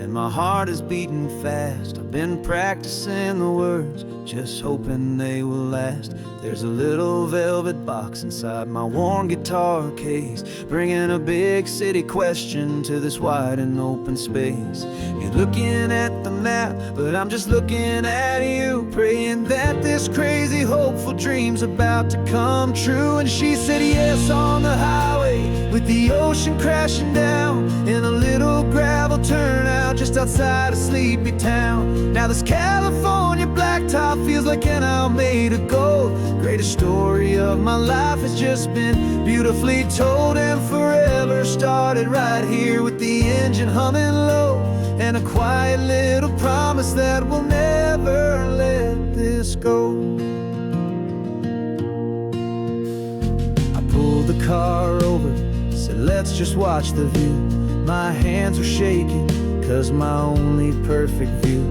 and my heart is beating fast. I've been practicing the words, just hoping they will last. There's a little velvet box inside my worn guitar case, bringing a big city question to this wide and open space. You're looking at the map, but I'm just looking at you, praying that this crazy hopeful dream's about to come true. And she said yes on the highway, with the ocean crashing down in a little gravel turnout just outside a sleepy town. Now this California blacktop feels like an owl made of gold. Greatest story of my life has just been beautifully told, and forever started right here with the engine humming low, and a quiet little promise that we'll never let this go. I pulled the car over, said let's just watch the view. My hands were shaking, cause my only perfect view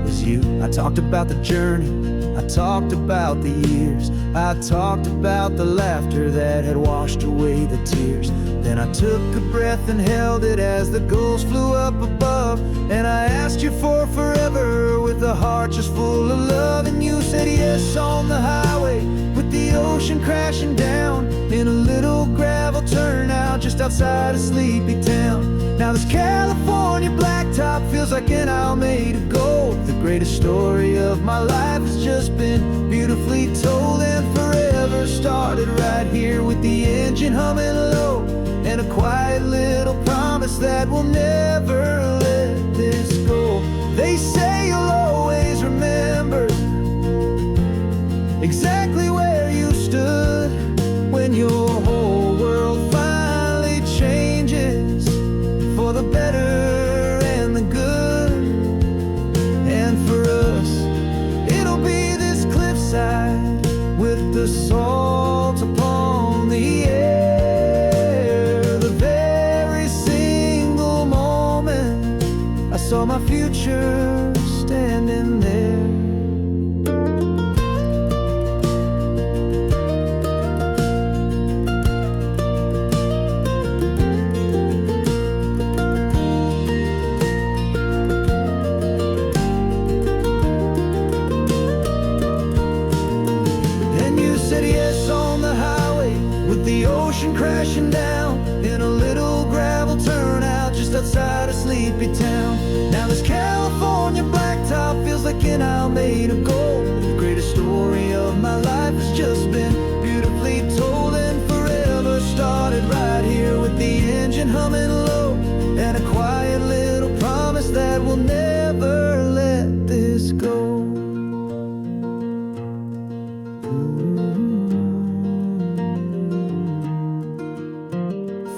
was you. I talked about the journey, I talked about the years, I talked about the laughter that had washed away the tears. Then I took a breath and held it as the gulls flew up above. And I asked you for forever with a heart just full of love. And you said yes on the highway with the ocean crashing down in a little gravel turnout just outside of sleepy town. Now this California blacktop feels like an Isle made of gold. The greatest story of my life has just been beautifully told. And forever started right here with the engine humming low, and a quiet little promise that we'll never let this go. They say you'll always remember exactly where you stood when your whole world finally changes for the better and the good. And for us, it'll be this cliffside with the salt upon the air. The very single moment I saw my future standing there. The ocean crashing down in a little gravel turnout just outside of sleepy town. Now this California blacktop feels like an Isle made of gold. The greatest story of my life has just been beautifully told. And forever started right here with the engine humming low, and a quiet little promise that we'll never let this go.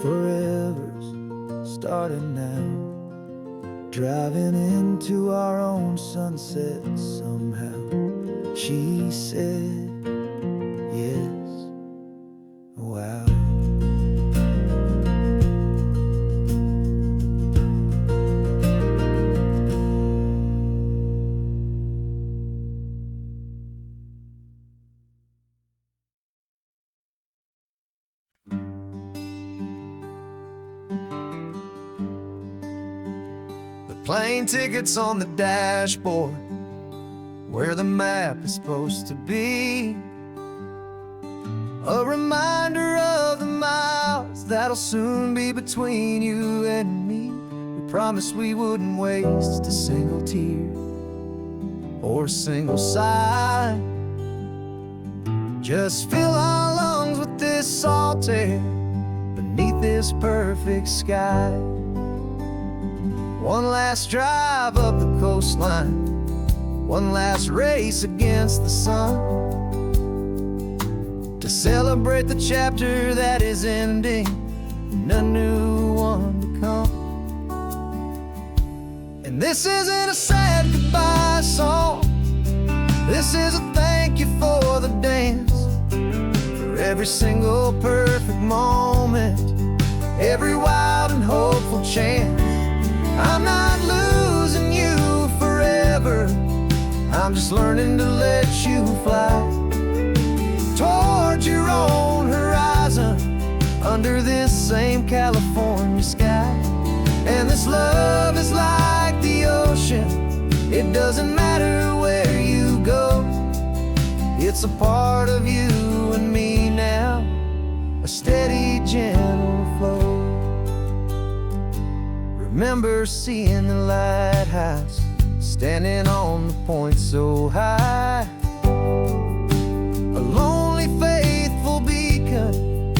Forever's started now, driving into our own sunset somehow. She said yes, wow. Plane tickets on the dashboard, where the map is supposed to be. A reminder of the miles that'll soon be between you and me. We promised we wouldn't waste a single tear or a single sigh. Just fill our lungs with this salt air beneath this perfect sky. One last drive up the coastline, one last race against the sun, to celebrate the chapter that is ending and a new one to come. And this isn't a sad goodbye song, this is a thank you for the dance, for every single perfect moment, every wild and hopeful chance. I'm not losing you forever, I'm just learning to let you fly towards your own horizon under this same California sky. And this love is like the ocean, it doesn't matter where you go, it's a part of you and me now, a steady, gentle flow. Remember seeing the lighthouse, standing on the point so high, a lonely, faithful beacon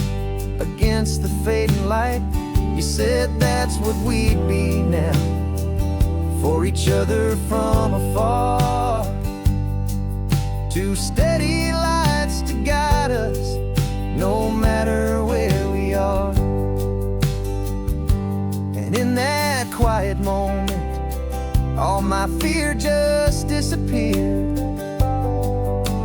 against the fading light. You said that's what we'd be now, for each other from afar. Two steady lights to guide us, no matter where we are. And in that quiet moment, all my fear just disappeared,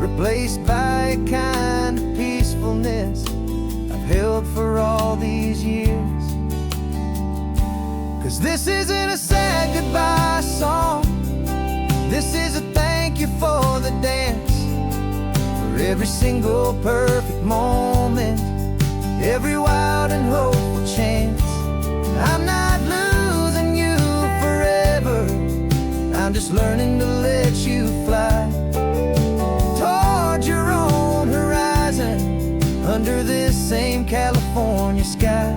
replaced by a kind of peacefulness I've held for all these years. 'Cause this isn't a sad goodbye song, this is a thank you for the dance, for every single perfect moment, every wild and hopeful chance. I'm not losing you forever, I'm just learning to let you fly toward your own horizon, under this same California sky.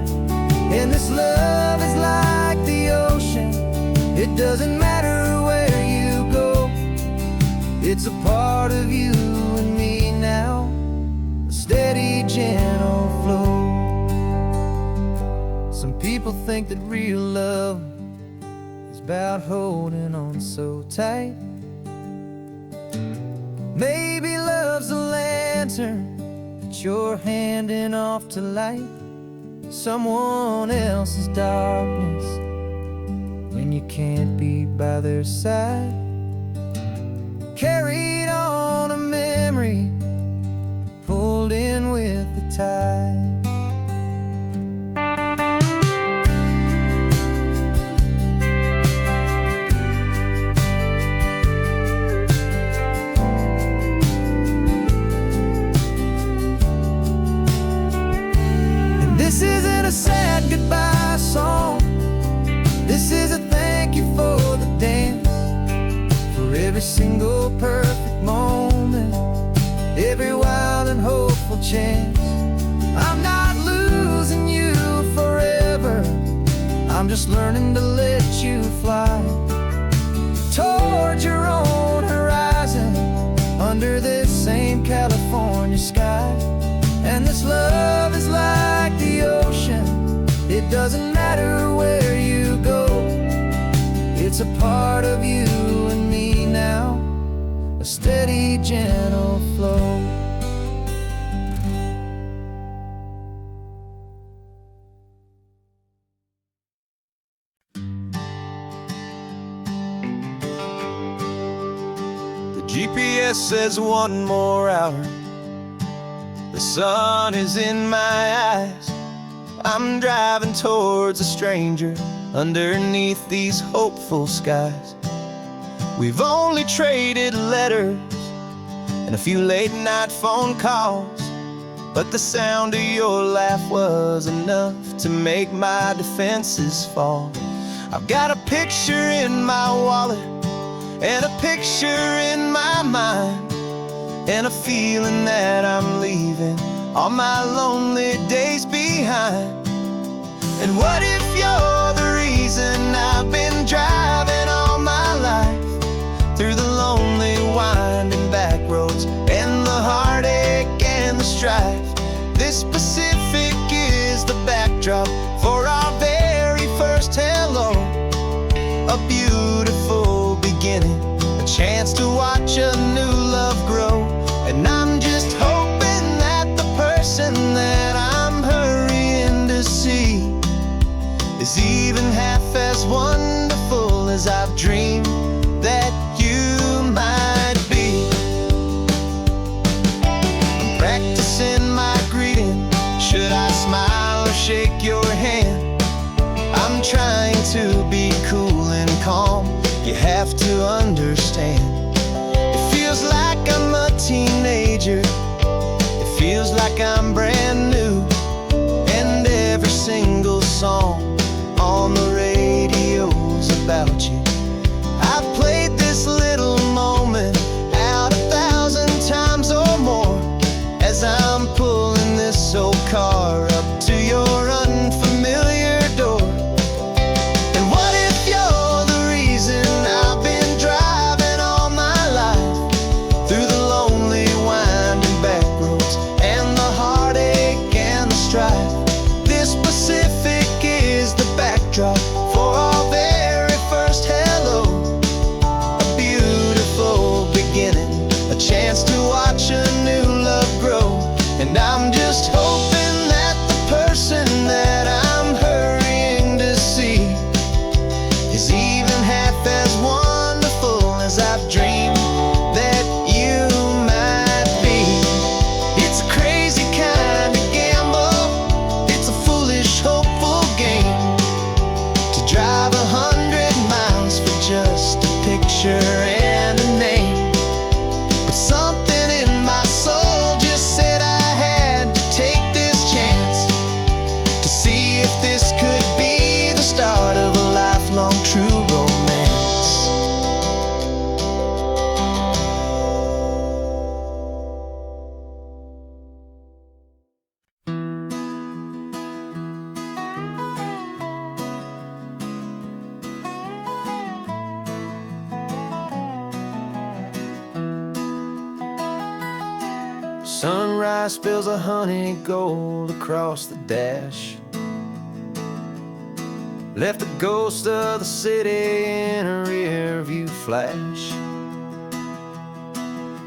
And this love is like the ocean, it doesn't matter where you go, it's a part of you and me now, a steady, gentle flow. Some people think that real love is about holding on so tight. Maybe love's a lantern that you're handing off to light someone else's darkness when you can't be by their side. Carried on a memory, pulled in with the tide. This isn't a sad goodbye song, this is a thank you for the dance, for every single perfect moment, every wild and hopeful chance. I'm not losing you forever, I'm just learning to let you fly toward your own horizon, under this same California sky. And this love is like the ocean, it doesn't matter where you go, it's a part of you and me now, a steady, gentle flow. The GPS says one more hour, the sun is in my eyes. I'm driving towards a stranger underneath these hopeful skies. We've only traded letters and a few late night phone calls, but the sound of your laugh was enough to make my defenses fall. I've got a picture in my wallet and a picture in my mind, and a feeling that I'm leaving all my lonely days behind. And what if you're the reason I've been driving all my life, through the lonely winding back roads and the heartache and the strife? This Pacific is the backdrop for our very first hello, a beautiful beginning, a chance to watch a new love grow. And I'm just hoping that the person that I'm hurrying to see is even half as wonderful as I've dreamed that you might be. I'm practicing my greeting, should I smile or shake your hand? I'm trying to be cool and calm, you have to understand. It feels like I'm a teenager, it feels like I'm brand new, and every single song on the radio's about you. I've played this little moment out 1,000 times or more, as I'm pulling this old car up to your unfamiliar door. And what if you're the reason I've been driving all my life, through the lonely winding back roads and the heartache and the strife? This Pacific is the backdrop for our very first hello, a beautiful beginning, a chance to watch a new love grow. And I'm just hoping that the person that I'm hurrying to see is even half as wonderful as I've dreamed that you might be. It's a crazy kind of gamble, Sunrise spills a honey gold across the dash. Left the ghost of the city in a rear view flash.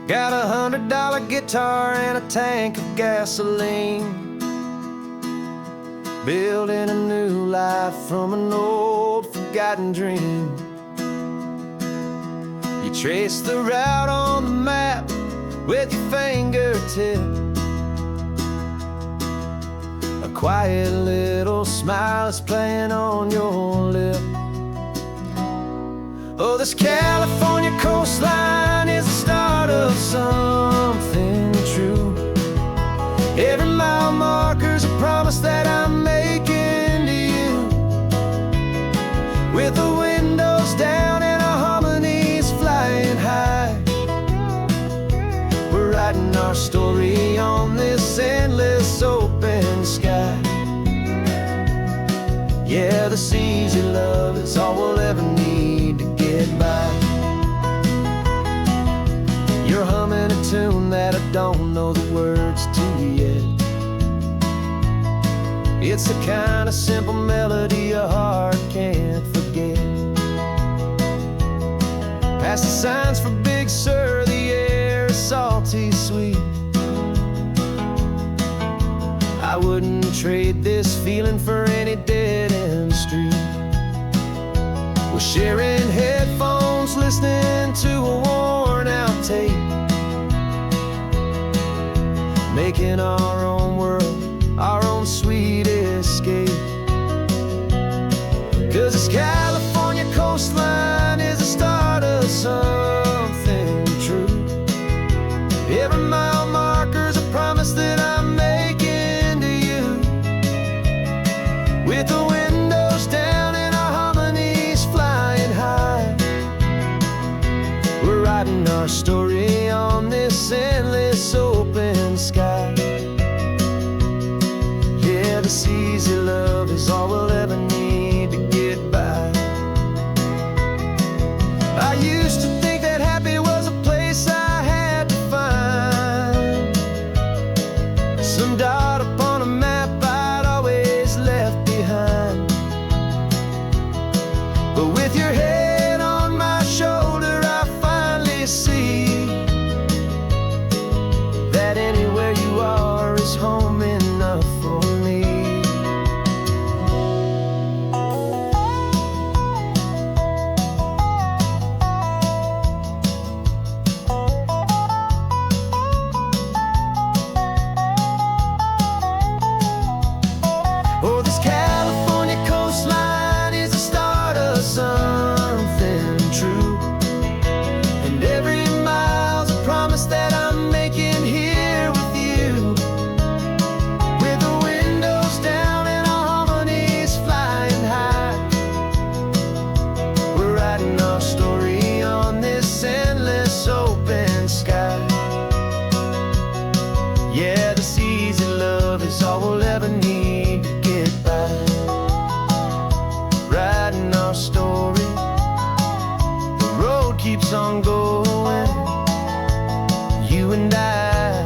Got $100 guitar and a tank of gasoline, building a new life from an old forgotten dream. You trace the route on the map with your fingertip. A quiet little smile is playing on your lip. Oh, this California coastline is the start of something true. Every mile marker's a promise that I'm making to you. With the windows down and our harmonies flying high, we're writing our story on this endless open sky. Yeah, this easy love is all we'll ever need to get by. You're humming a tune that I don't know the words to yet. It's the kind of simple melody your heart can't forget. Past the signs for Big Sur, the air is salty sweet. I wouldn't trade this feeling for any dead-end street. We're sharing headphones, listening to a worn-out tape, making our own world, our own sweet escape. 'Cause this California coastline is the start of something true. Every mile marker's a promise that I'm making to you. With the windows down and our harmonies flying high, we're writing our story on this endless open sky. Yeah, this easy love is all we'll ever need to get by. I used to think that happy was a place I had to find, some dot upon a map I'd always left behind. But with your head on my shoulder, I finally see that anywhere you are is home enough for me. Oh, this California coastline is the start of something true. And every mile's a promise that I'm making here with you. With the windows down and our harmonies flying high, we're writing our story on this endless open sky. Yeah, this easy love is all we'll ever need to get by. Writing our story, the road keeps on going, you and I.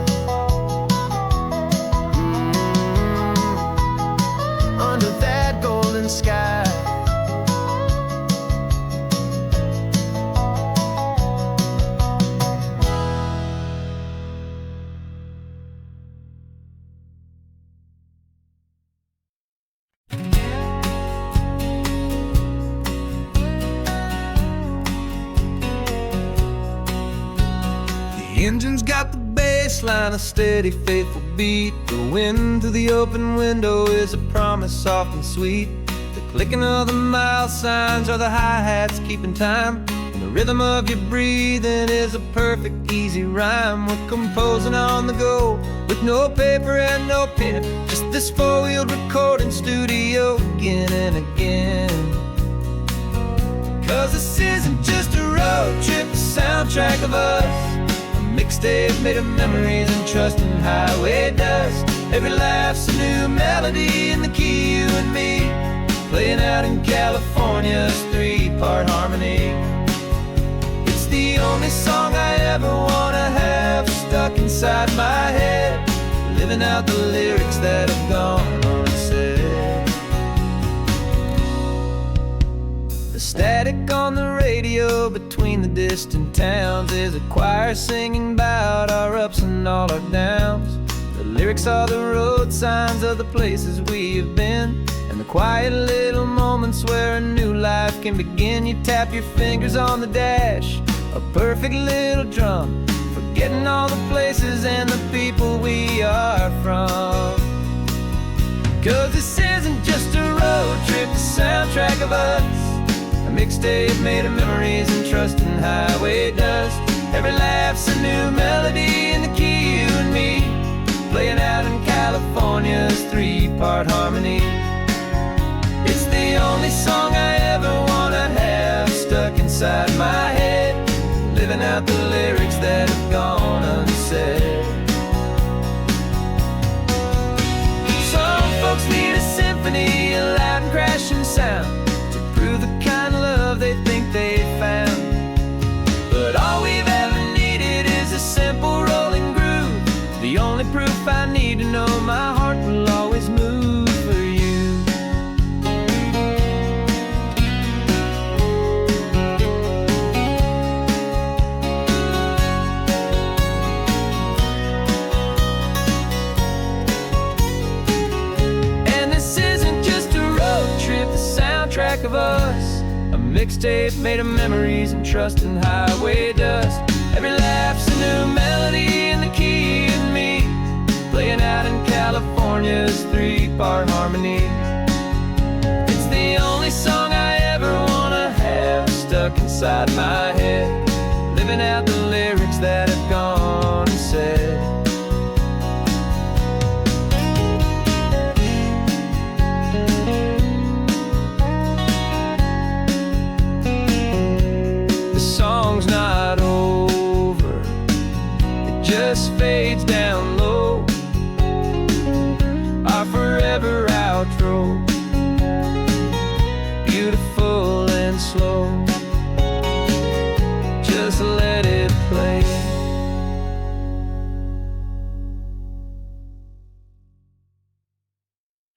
Under that golden sky. The engine's got the bass line, a steady, faithful beat. The wind through the open window is a promise soft and sweet. The clicking of the mile signs are the hi-hats keeping time, and the rhythm of your breathing is a perfect, easy rhyme. We're composing on the go with no paper and no pen, just this four-wheeled recording studio again and again. 'Cause this isn't just a road trip, the soundtrack of us, mixtape made of memories and trust in highway dust. Every laugh's a new melody in the key, you and me, playing out in California's three-part harmony. It's the only song I ever wanna have stuck inside my head, living out the lyrics that have gone unsaid. The static on the radio between the distant towns is a choir singing about our ups and all our downs. The lyrics are the road signs of the places we have been, and the quiet little moments where a new life can begin. You tap your fingers on the dash, a perfect little drum, forgetting all the places and the people we are from. 'Cause this isn't just a road trip, the soundtrack of us, a mixtape made of memories and trust in highway dust. Every laugh's a new melody in the key, you and me, playing out in California's 3-part harmony. It's the only song I ever wanna have stuck inside my head, living out the lyrics that have gone unsaid. Some folks need a symphony, a loud and crashing sound, to prove the kind of love they think they found. But all we've ever needed is a simple rolling groove, the only proof I need to know my heart will always move for you. And this isn't just a road trip, the soundtrack of us, a mixtape made of memories and trust in highway dust. Every laugh's a new melody in the key and me, playing out in California's 3-part harmony. It's the only song I ever wanna have stuck inside my head, living out the lyrics that have gone unsaid. The song's not over, it just fades down low.